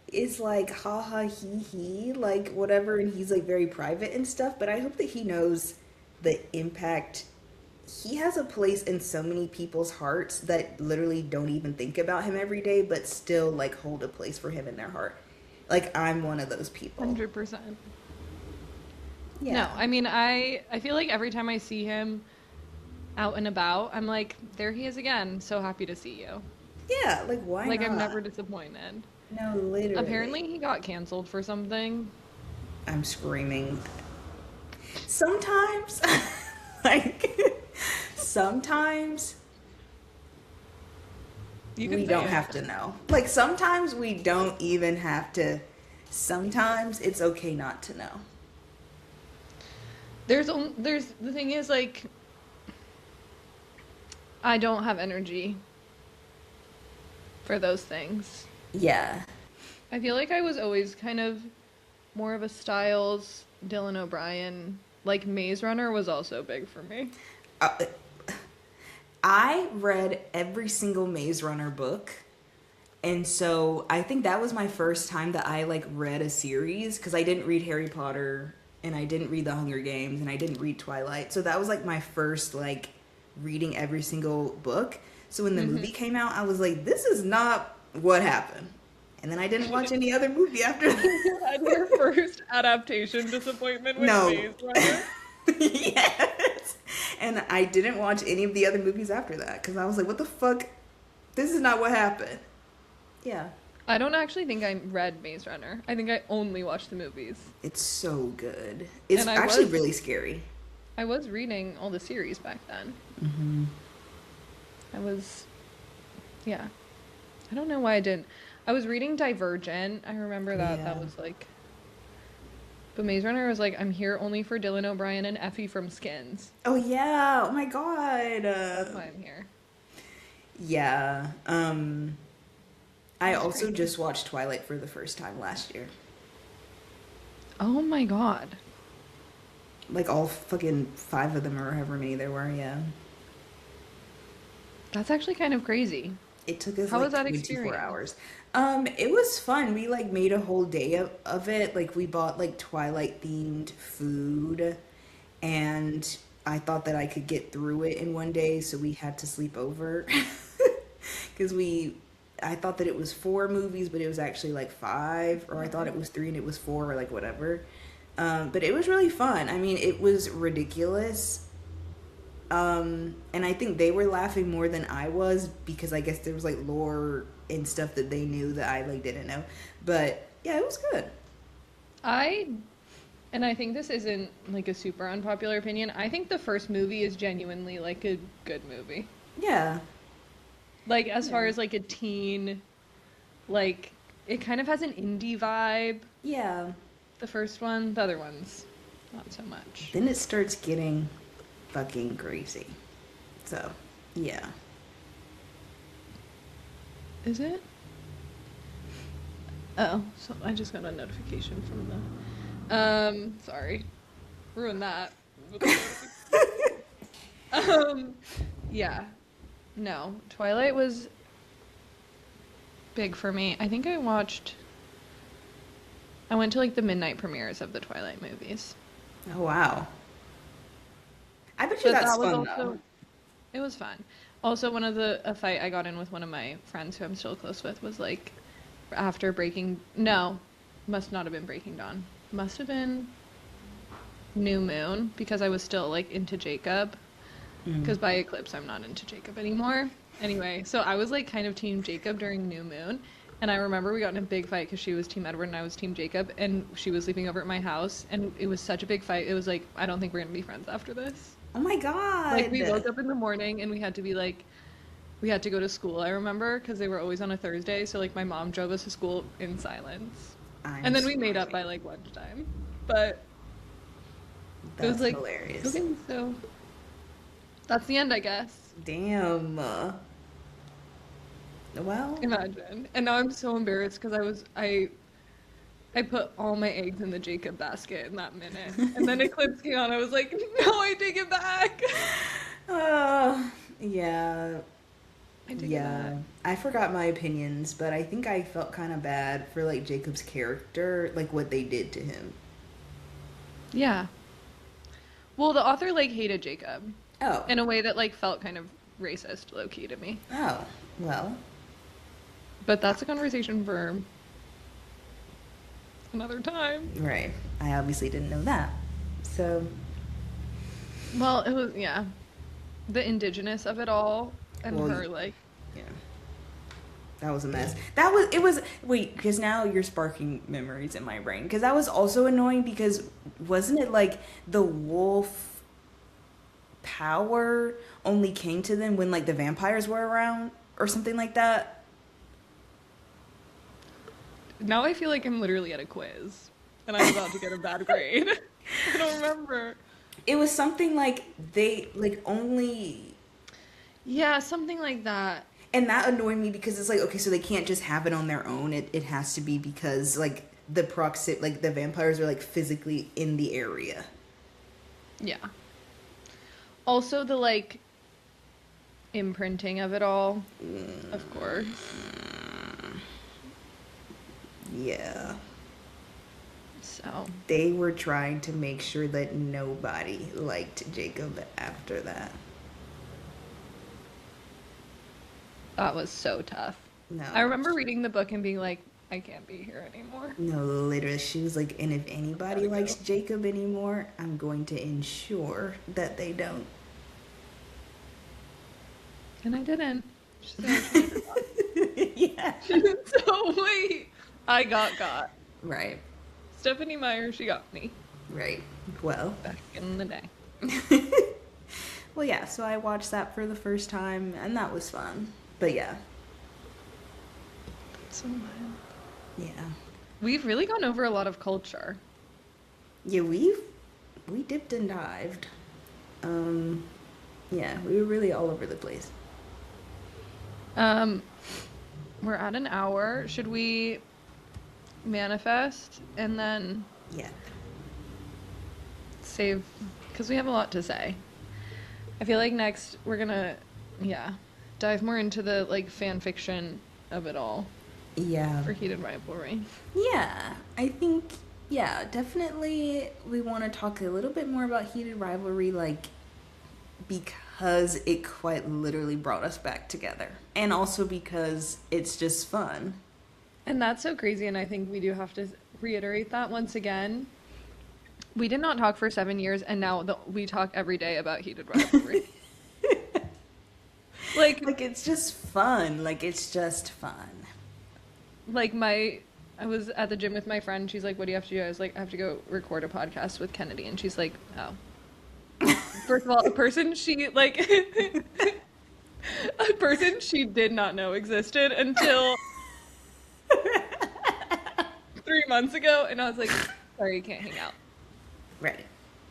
is like, ha ha, he, like, whatever, and he's like very private and stuff, but I hope that he knows the impact. He has a place in so many people's hearts that literally don't even think about him every day, but still, like, hold a place for him in their heart. Like, I'm one of those people. 100%. Yeah. No, I mean, I feel like every time I see him out and about, I'm like, there he is again. So happy to see you. Yeah, like, why like, not? I'm never disappointed. No, literally. Apparently he got canceled for something. I'm screaming. Sometimes, like, sometimes You we can say don't it. have to know. Like, sometimes we don't even have to. Sometimes it's okay not to know. There's the thing is like I don't have energy for those things. Yeah. I feel like I was always kind of more of a Styles, Dylan O'Brien. Like Maze Runner was also big for me. Uh, I read every single Maze Runner book. And so I think that was my first time that I like read a series because I didn't read Harry Potter and I didn't read The Hunger Games and I didn't read Twilight. So that was like my first like reading every single book. So when the movie came out, I was like, this is not what happened. And then I didn't watch any other movie after You that. had your first adaptation disappointment with No. Maze Runner. Yes. And I didn't watch any of the other movies after that because I was like, what the fuck? This is not what happened. Yeah. I don't actually think I read Maze Runner. I think I only watched the movies. It's so good. It's And I actually was- really scary. I was reading all the series back then. Mm-hmm. I was, yeah. I don't know why I didn't. I was reading Divergent. I remember that. That Yeah. was like. But Maze Runner was like, I'm here only for Dylan O'Brien and Effie from Skins. Oh yeah! Oh my god! That's why I'm here. Yeah. I That's also crazy. just watched Twilight for the first time last year. Oh my god. Like all fucking 5 of them or however many there were. Yeah. That's actually kind of crazy. It took us How like was that 24 experience? hours. It was fun. We like made a whole day of it. Like we bought like Twilight themed food and I thought that I could get through it in one day, so we had to sleep over. Cuz I thought that it was 4 movies, but it was actually like 5, or I thought it was 3 and it was 4 or like whatever. But it was really fun. I mean, it was ridiculous. And I think they were laughing more than I was because I guess there was like lore and stuff that they knew that I like didn't know. But yeah, it was good. And I think this isn't like a super unpopular opinion. I think the first movie is genuinely like a good movie. Yeah. Like as far Yeah. as like a teen, like it kind of has an indie vibe. Yeah. The first one, the other ones, not so much. Then it starts getting fucking crazy. So, yeah. Is it? Oh, so I just got a notification from the. Sorry, ruined that. with the notification. Yeah, no. Twilight was big for me. I think I went to like the midnight premieres of the Twilight movies. Oh, wow. I bet you But that's that was fun, also though. it was fun. Also, a fight I got in with one of my friends who I'm still close with was like after must not have been Breaking Dawn. Must have been New Moon because I was still like into Jacob. Because by Eclipse I'm not into Jacob anymore. Anyway, so I was like kind of team Jacob during New Moon. And I remember we got in a big fight because she was Team Edward and I was Team Jacob, and she was sleeping over at my house, and it was such a big fight. It was like, I don't think we're gonna be friends after this. Oh my god. Like we woke up in the morning and we had to go to school. I remember because they were always on a Thursday, so like my mom drove us to school in silence, and then we made up by like lunchtime. But That's it was like hilarious. okay, so that's the end, I guess. Damn. Well, Imagine. And now I'm so embarrassed because I put all my eggs in the Jacob basket in that minute. And then Eclipse came on. I was like, no, I take it back. yeah. I take it Yeah. back. I forgot my opinions, but I think I felt kind of bad for like Jacob's character, like what they did to him. Yeah. Well, the author like hated Jacob Oh. in a way that like felt kind of racist, low key to me. Oh. Well. But that's a conversation for another time. Right. I obviously didn't know that. So. Well, it was yeah, the indigenous of it all and Well, her like Yeah. That was a mess. Wait, because now you're sparking memories in my brain. Because that was also annoying because wasn't it like the wolf power only came to them when like the vampires were around or something like that? Now I feel like I'm literally at a quiz and I'm about to get a bad grade. I don't remember. It was something like they like only. Yeah, something like that. And that annoyed me because it's like, okay, so they can't just have it on their own. It has to be because like like the vampires are like physically in the area. Yeah. Also the like imprinting of it all, of course. Yeah. So They were trying to make sure that nobody liked Jacob after that. that was so tough. No. I remember reading the book and being like, I can't be here anymore. No, literally, she was like, and if anybody Gotta likes go. Jacob anymore, I'm going to ensure that they don't. And I didn't. She said, Yeah. so wait, I got. Right. Stephanie Meyer, she got me Right. Well. back in the day. Well, yeah, so I watched that for the first time, and that was fun. But yeah. So wild. Yeah. We've really gone over a lot of culture. Yeah, we dipped and dived. Yeah, we were really all over the place. We're at an hour. Should we manifest and then Yeah. save? Because we have a lot to say. I feel like next we're gonna, dive more into the like fan fiction of it all Yeah. for Heated Rivalry. Yeah, I think, yeah, definitely we want to talk a little bit more about Heated Rivalry, like, because it quite literally brought us back together. And also because it's just fun. And that's so crazy, and I think we do have to reiterate that once again. We did not talk for 7 years, and now we talk every day about Heated Rivalry. Like, it's just fun. Like, it's just fun. Like I was at the gym with my friend. She's like, "What do you have to do?" I was like, "I have to go record a podcast with Kennedy." And she's like, "Oh." First of all, a person she did not know existed until 3 months ago, and I was like, "Sorry, you can't hang out. Right.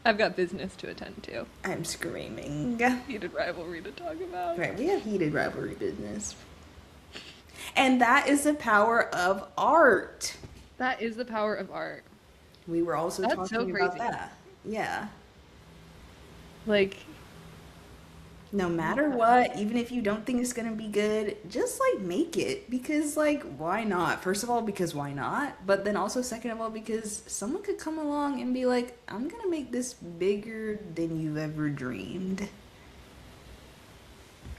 I've got business to attend to. I'm screaming. Heated rivalry to talk about." Right, we have heated rivalry business. And that is the power of art. That is the power of art. We were also That's talking so about crazy. that. Yeah. Like, No matter what, even if you don't think it's gonna be good, just like make it. Because like, why not? First of all, because why not? But then also second of all, because someone could come along and be like, I'm gonna make this bigger than you've ever dreamed.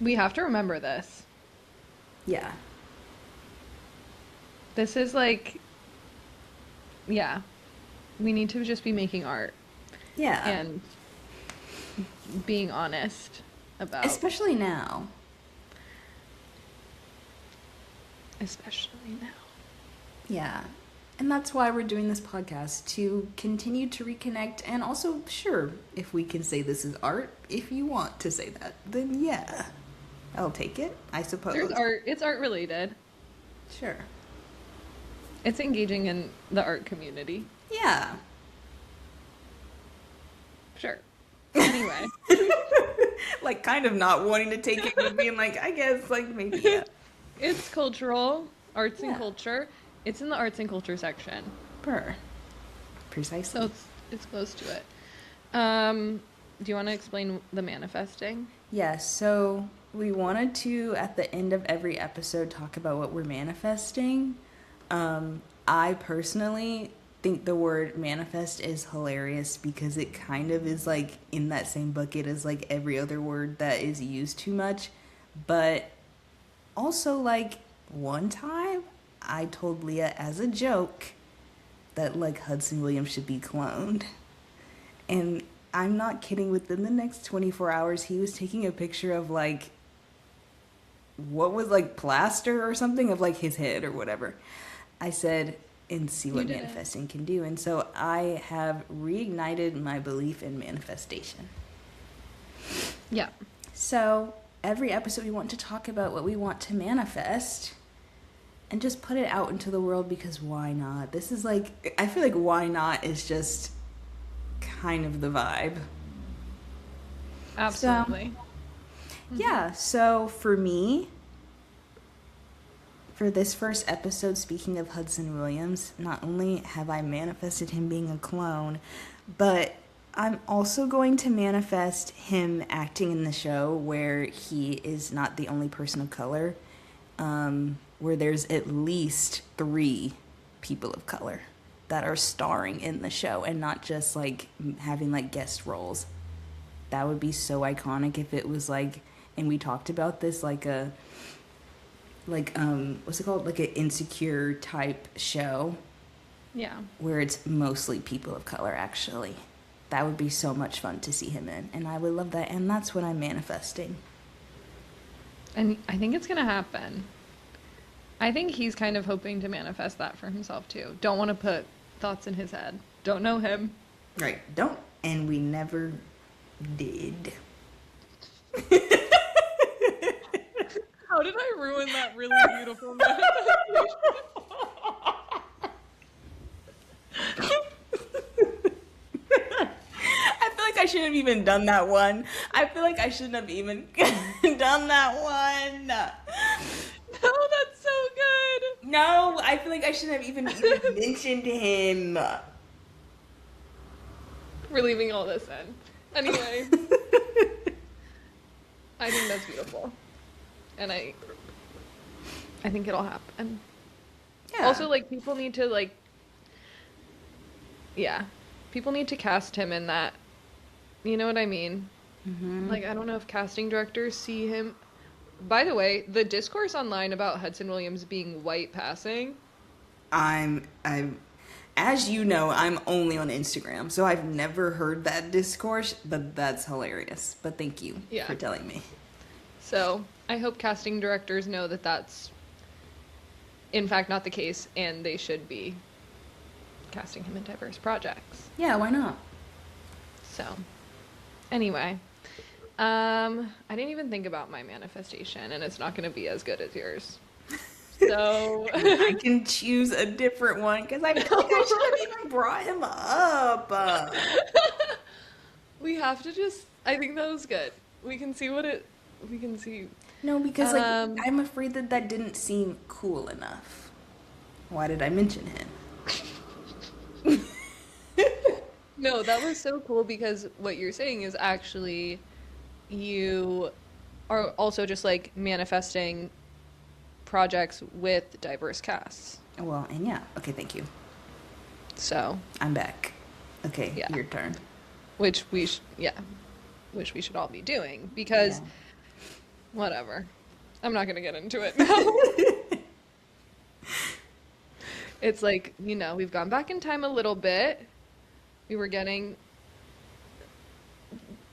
we have to remember this. Yeah. This is like, yeah, we need to just be making art Yeah. and being honest about, Especially now. especially now. Yeah. And that's why we're doing this podcast, to continue to reconnect. And also, sure, if we can say this is art, if you want to say that, then yeah, I'll take it, I suppose. There's art, it's art related. Sure. It's engaging in the art community. Yeah. Sure. Anyway, Like, kind of not wanting to take it, but being like, I guess, like, maybe, yeah. it's cultural, arts and Yeah. culture. It's in the arts and culture section. Precisely. So it's close to it. Do you want to explain the manifesting? Yeah, so we wanted to, at the end of every episode, talk about what we're manifesting. I personally think the word manifest is hilarious because it kind of is like in that same bucket as like every other word that is used too much. But also, like, one time I told Leah as a joke that like Hudson Williams should be cloned. And I'm not kidding, within the next 24 hours, he was taking a picture of like what was like plaster or something of like his head or whatever. I said, and see what manifesting can do. And so I have reignited my belief in manifestation. Yeah. So every episode we want to talk about what we want to manifest and just put it out into the world, because why not? This is like, I feel like why not is just kind of the vibe. Absolutely. So, yeah, so for me, for this first episode, speaking of Hudson Williams, not only have I manifested him being a clone, but I'm also going to manifest him acting in the show where he is not the only person of color, where there's at least 3 people of color that are starring in the show and not just like having like guest roles. That would be so iconic if it was like, and we talked about this, like a what's it called, like an Insecure type show. Yeah. Where it's mostly people of color, actually. That would be so much fun to see him in, and I would love that, and that's what I'm manifesting. And I think it's gonna happen. I think he's kind of hoping to manifest that for himself too. Don't want to put thoughts in his head. Don't know him. Right. Don't. And we never did. How did I ruin that really beautiful manifestation? I feel like I shouldn't have even done that one. I feel like I shouldn't have even done that one. No, that's so good. No, I feel like I shouldn't have even mentioned him. We're leaving all this in. Anyway. I think that's beautiful. And I think it'll happen. Yeah. Also, like, people need to, like, yeah. People need to cast him in that. You know what I mean? Mm-hmm. Like, I don't know if casting directors see him. By the way, the discourse online about Hudson Williams being white passing. I'm as you know, I'm only on Instagram, so I've never heard that discourse, but that's hilarious. But thank you for telling me. So, I hope casting directors know that that's in fact not the case, and they should be casting him in diverse projects. Yeah, why not? So, anyway, I didn't even think about my manifestation, and it's not going to be as good as yours. So I can choose a different one because I feel like I should have even brought him up. We have to just. I think that was good. We can see. No, because like I'm afraid that didn't seem cool enough. Why did I mention him? No, that was so cool because what you're saying is actually you are also just like manifesting projects with diverse casts. Well, and yeah. Okay, thank you. So I'm back. Okay, yeah. Your turn. Which we should all be doing because whatever. I'm not going to get into it now. It's like, you know, we've gone back in time a little bit. We were getting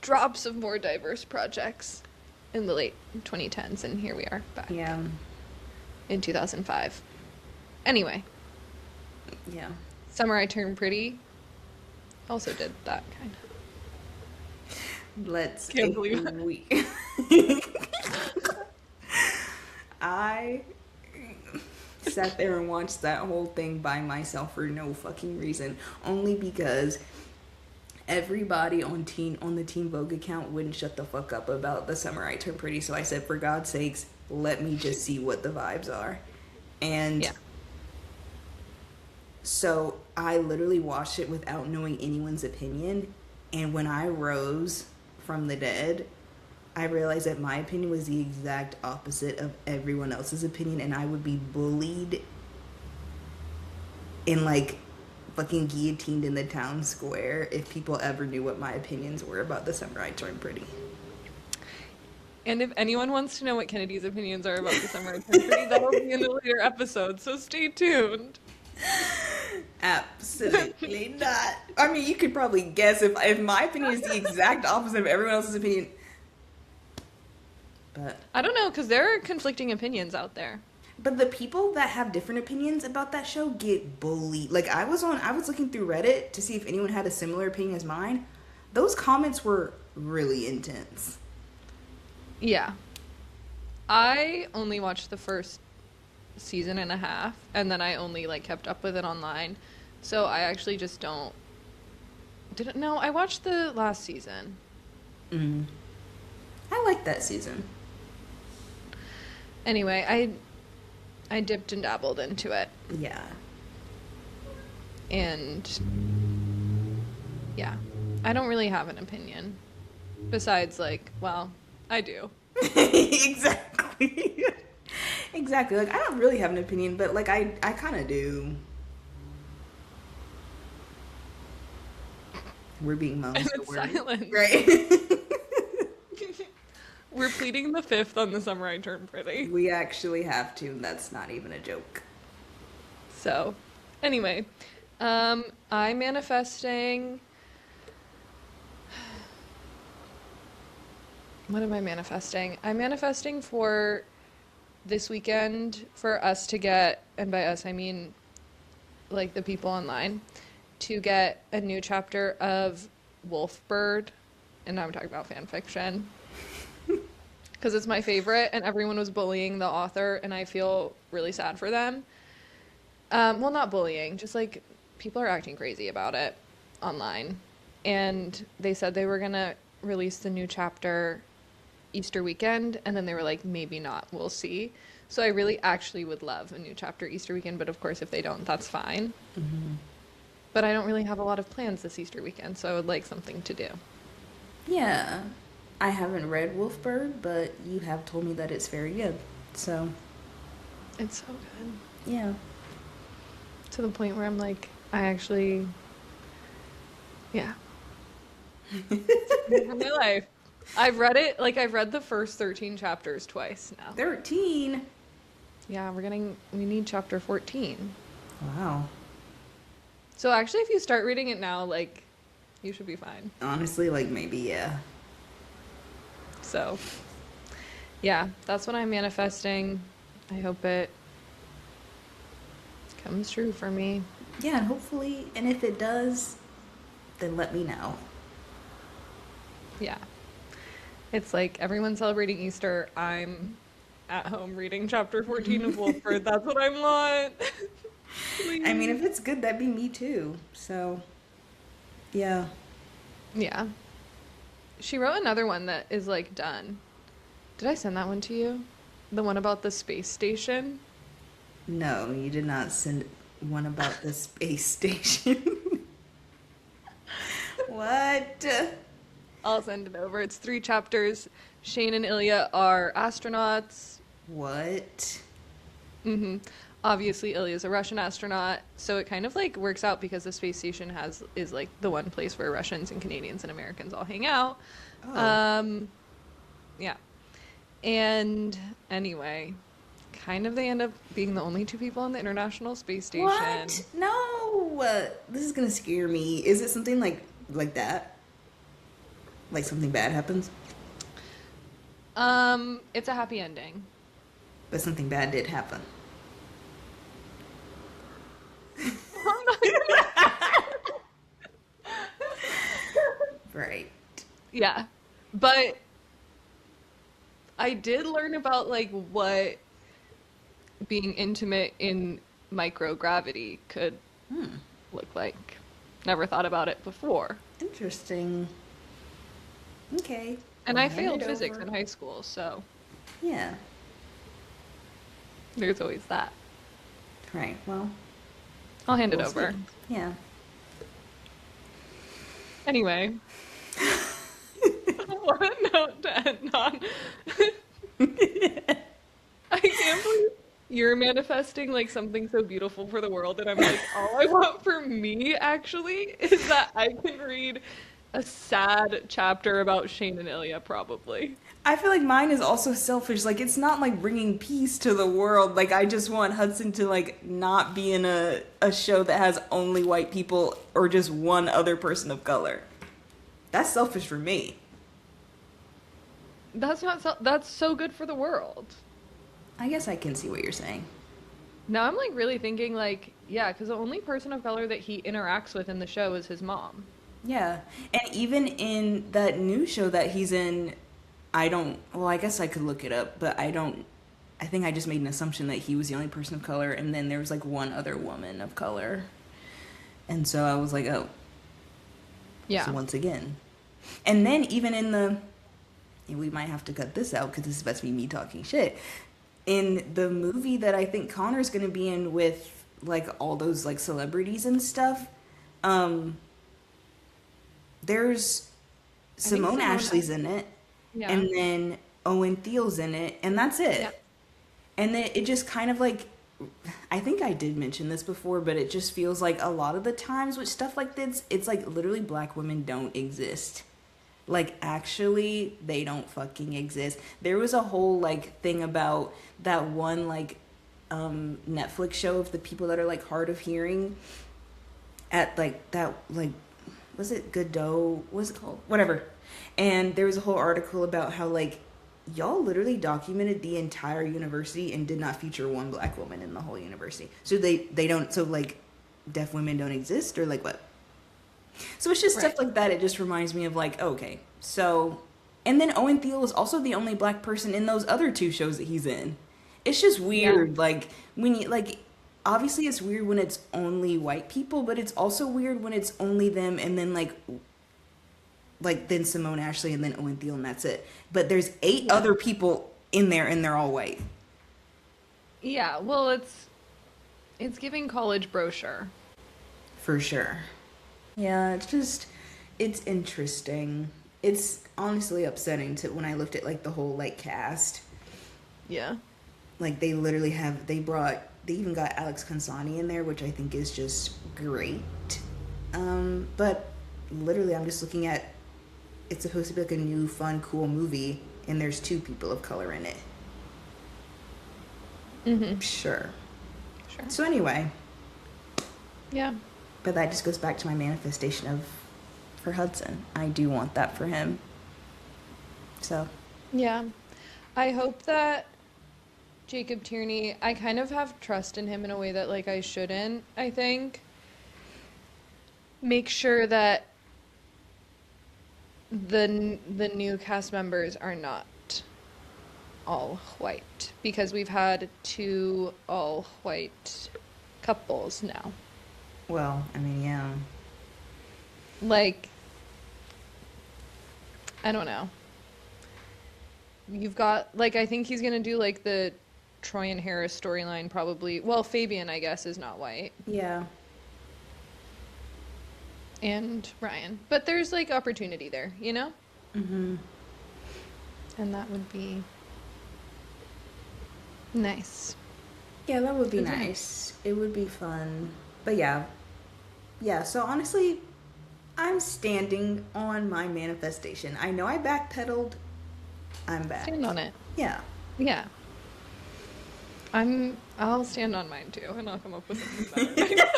drops of more diverse projects in the late 2010s, and here we are back. Yeah. In 2005. Anyway. Yeah. Summer I Turned Pretty also did that kind of. Can't believe it. I sat there and watched that whole thing by myself for no fucking reason. Only because everybody on the Teen Vogue account wouldn't shut the fuck up about the Summer I Turned Pretty. So I said, for God's sakes, let me just see what the vibes are. And so I literally watched it without knowing anyone's opinion. And when I rose from the dead, I realized that my opinion was the exact opposite of everyone else's opinion, and I would be bullied and like fucking guillotined in the town square if people ever knew what my opinions were about the Summer I Turned Pretty. And if anyone wants to know what Kennedy's opinions are about the Summer I Turned Pretty, that'll be in a later episode, so stay tuned. Absolutely not. I mean, you could probably guess if my opinion is the exact opposite of everyone else's opinion. But I don't know, because there are conflicting opinions out there. But the people that have different opinions about that show get bullied. Like I was looking through Reddit to see if anyone had a similar opinion as mine. Those comments were really intense. Yeah. I only watched the first season and a half, and then I only like kept up with it online. So I actually just didn't know. I watched the last season. I liked that season. Anyway, I dipped and dabbled into it. Yeah. And yeah, I don't really have an opinion. Besides, like, well, I do. Exactly. Exactly. Like, I don't really have an opinion, but, like, I kind of do. We're being moms. And it's silent. Right. We're pleading the fifth on the summer I turned pretty. We actually have to, and that's not even a joke. So, anyway, I'm manifesting... What am I manifesting? I'm manifesting for this weekend for us to get, and by us I mean like the people online, to get a new chapter of Wolfbird, and now I'm talking about fan fiction, because it's my favorite, and everyone was bullying the author, and I feel really sad for them. Well, not bullying, just like people are acting crazy about it online, and they said they were gonna release the new chapter Easter weekend, and then they were like, maybe not, we'll see. So I really actually would love a new chapter Easter weekend, but of course if they don't, that's fine. But I don't really have a lot of plans this Easter weekend, so I would like something to do. Yeah. I haven't read Wolfbird, but you have told me that it's very good. So, It's so good. yeah. To the point where I'm like, I actually, yeah. For my life. I've read it, like I've read the first 13 chapters twice now. 13? Yeah, we need chapter 14. Wow. So actually, if you start reading it now, like, you should be fine. Honestly, like, maybe, yeah. So, yeah, that's what I'm manifesting. I hope it comes true for me. Yeah, and hopefully, and if it does, then let me know. Yeah. It's like everyone's celebrating Easter. I'm at home reading chapter 14 of Wolfbird. That's what I want. I mean, if it's good, that'd be me too. So, yeah. Yeah. She wrote another one that is like done. Did I send that one to you? The one about the space station? No, you did not send one about the space station. What? I'll send it over. It's 3 chapters. Shane and Ilya are astronauts. What? Obviously, Ilya's a Russian astronaut, so it kind of like works out because the space station is like the one place where Russians and Canadians and Americans all hang out. Oh. Yeah. And anyway, kind of they end up being the only 2 people on the International Space Station. What? No. This is gonna scare me. Is it something like that? Like something bad happens? It's a happy ending. But something bad did happen. Right. Yeah. But I did learn about like what being intimate in microgravity could look like. Never thought about it before. Interesting. Okay. And Well, I hand failed it physics over. in high school, so Yeah. there's always that. Right. Well, I'll hand it we'll over. see. Yeah. Anyway. What a note to end on. I can't believe you're manifesting like something so beautiful for the world, and I'm like, all I want for me actually is that I can read a sad chapter about Shane and Ilya, probably. I feel like mine is also selfish. Like, it's not like bringing peace to the world. Like, I just want Hudson to like not be in a show that has only white people or just one other person of color. That's selfish for me. that's so good for the world. I guess I can see what you're saying. Now I'm like really thinking like, yeah, because the only person of color that he interacts with in the show is his mom. Yeah. And even in that new show that he's in, well, I guess I could look it up, but I think I just made an assumption that he was the only person of color, and then there was like one other woman of color. And so I was like, oh, Yeah. so once again. And then even in we might have to cut this out because this is supposed to be me talking shit. In the movie that I think Connor's going to be in with like all those like celebrities and stuff, there's Simone Ashley's in it, Yeah. and then Owen Thiel's in it, and that's it. Yeah. And then it just kind of like, I think I did mention this before, but it just feels like a lot of the times with stuff like this, it's like literally black women don't exist. Like, actually, they don't fucking exist. There was a whole like thing about that one like Netflix show of the people that are like hard of hearing at like that like, was it Godot? What's it called? Whatever. And there was a whole article about how like y'all literally documented the entire university and did not feature one black woman in the whole university. So they don't, so like deaf women don't exist, or like what? So it's just stuff like that. It just reminds me of like, okay, so, and then Owen Thiel is also the only black person in those other two shows that he's in. It's just weird. Yeah. Like when you like, obviously it's weird when it's only white people, but it's also weird when it's only them and then like then Simone Ashley and then Owen Thiel and that's it. But there's 8 other people in there and they're all white. Yeah, well, it's giving college brochure. For sure. Yeah, it's interesting. It's honestly upsetting to when I looked at like the whole like cast. Yeah. Like they literally they even got Alex Consani in there, which I think is just great. But literally I'm just looking at, it's supposed to be like a new, fun, cool movie, and there's 2 people of color in it. Mm-hmm. Sure. So anyway. Yeah. But that just goes back to my manifestation for Hudson. I do want that for him. So. Yeah. I hope that Jacob Tierney, I kind of have trust in him in a way that like I shouldn't, I think. Make sure that the new cast members are not all white, because we've had 2 all white couples now. Well, I mean, yeah. Like, I don't know. You've got, like, I think he's gonna do like the Troy and Harris storyline probably. Well, Fabian, I guess, is not white. Yeah. And Ryan. But there's like opportunity there, you know? Mm-hmm. And that would be nice. Yeah, that would be nice. It would be fun. But yeah. Yeah, so honestly, I'm standing on my manifestation. I know I backpedaled. I'm back. Stand on it. Yeah. Yeah. I'll stand on mine too, and I'll come up with something better.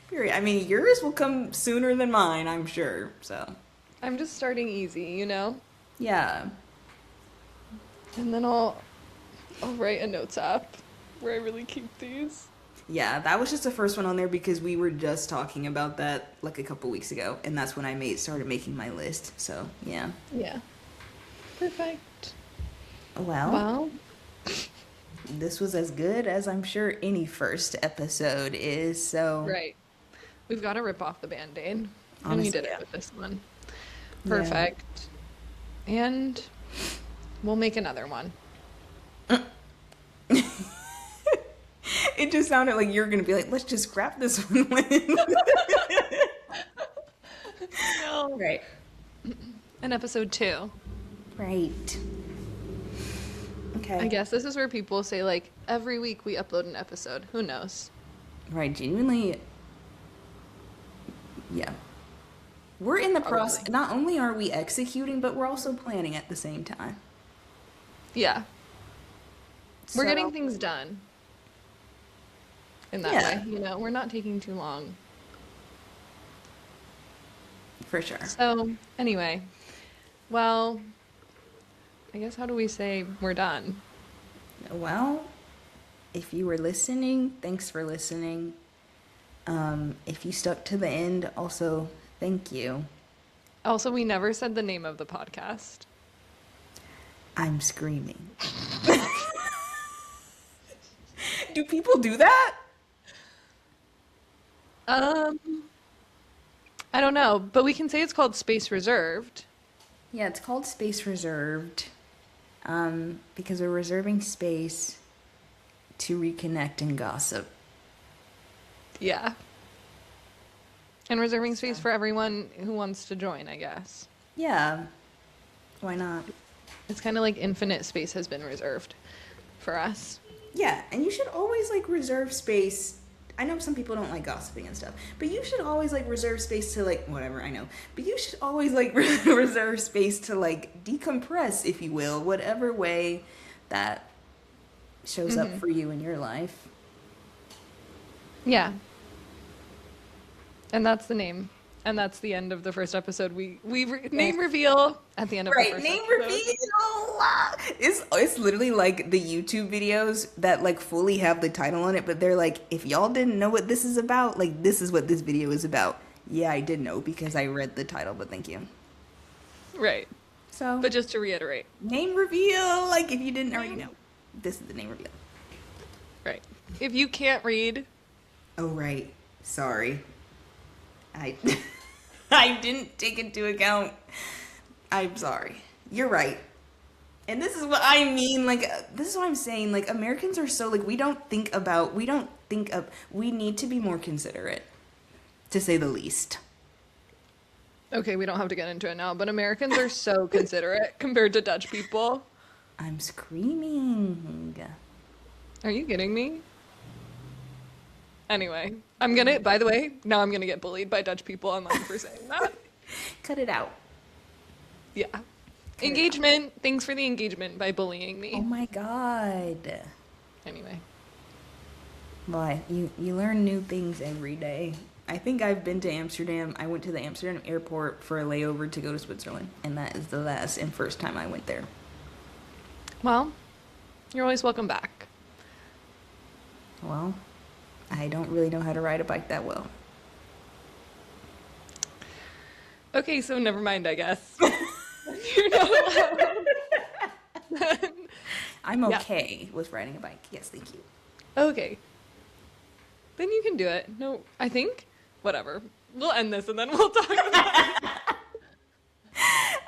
Period. I mean, yours will come sooner than mine, I'm sure. So. I'm just starting easy, you know? Yeah. And then I'll write a notes app where I really keep these. Yeah, that was just the first one on there because we were just talking about that like a couple weeks ago, and that's when I started making my list. So, yeah. Yeah. Perfect. Well, this was as good as I'm sure any first episode is, so... Right. We've got to rip off the Band-Aid. Honestly, and we did it with this one. Perfect. Yeah. And we'll make another one. It just sounded like you were going to be like, let's just scrap this one. No. Right. And episode 2. Right. Okay. I guess this is where people say, like, every week we upload an episode. Who knows? Right. Genuinely. Yeah. We're in the process. Not only are we executing, but we're also planning at the same time. Yeah. We're getting things done. In that way, you know, we're not taking too long. For sure. So, anyway, well, I guess how do we say we're done? Well, if you were listening, thanks for listening. If you stuck to the end, also, thank you. Also, we never said the name of the podcast. I'm screaming. Do people do that? I don't know, but we can say it's called Space Reserved. Yeah, it's called Space Reserved. Because we're reserving space to reconnect and gossip. Yeah. And reserving space for everyone who wants to join, I guess. Yeah. Why not? It's kind of like infinite space has been reserved for us. Yeah, and you should always like reserve space. I know some people don't like gossiping and stuff, but you should always like reserve space to like whatever, I know. But you should always like reserve space to like decompress, if you will, whatever way that shows up for you in your life. Yeah. And that's the name. And that's the end of the first episode. Name reveal at the end of the first episode. Name reveal. It's literally like the YouTube videos that like fully have the title on it, but they're like, if y'all didn't know what this is about, like this is what this video is about. Yeah, I did know because I read the title, but thank you. Right. So, but just to reiterate, name reveal. Like if you didn't already know, this is the name reveal. Right. If you can't read. Oh right. Sorry. I didn't take into account. I'm sorry. You're right. And this is what I mean. Like, this is what I'm saying. Like, Americans are so, like, we need to be more considerate, to say the least. Okay, we don't have to get into it now, but Americans are so considerate compared to Dutch people. I'm screaming. Are you kidding me? Anyway, by the way, now I'm gonna get bullied by Dutch people online for saying that. Cut it out. Yeah. Engagement. Thanks for the engagement by bullying me. Oh my god. Anyway. Why? You learn new things every day. I think I've been to Amsterdam. I went to the Amsterdam airport for a layover to go to Switzerland, and that is the last and first time I went there. Well, you're always welcome back. Well, I don't really know how to ride a bike that well. Okay, so never mind, I guess. You're not allowed. I'm okay with riding a bike. Yes, thank you. Okay. Then you can do it. No, I think. Whatever. We'll end this and then we'll talk about it.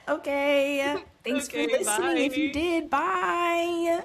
Okay. Thanks for listening. Bye. If you did, bye.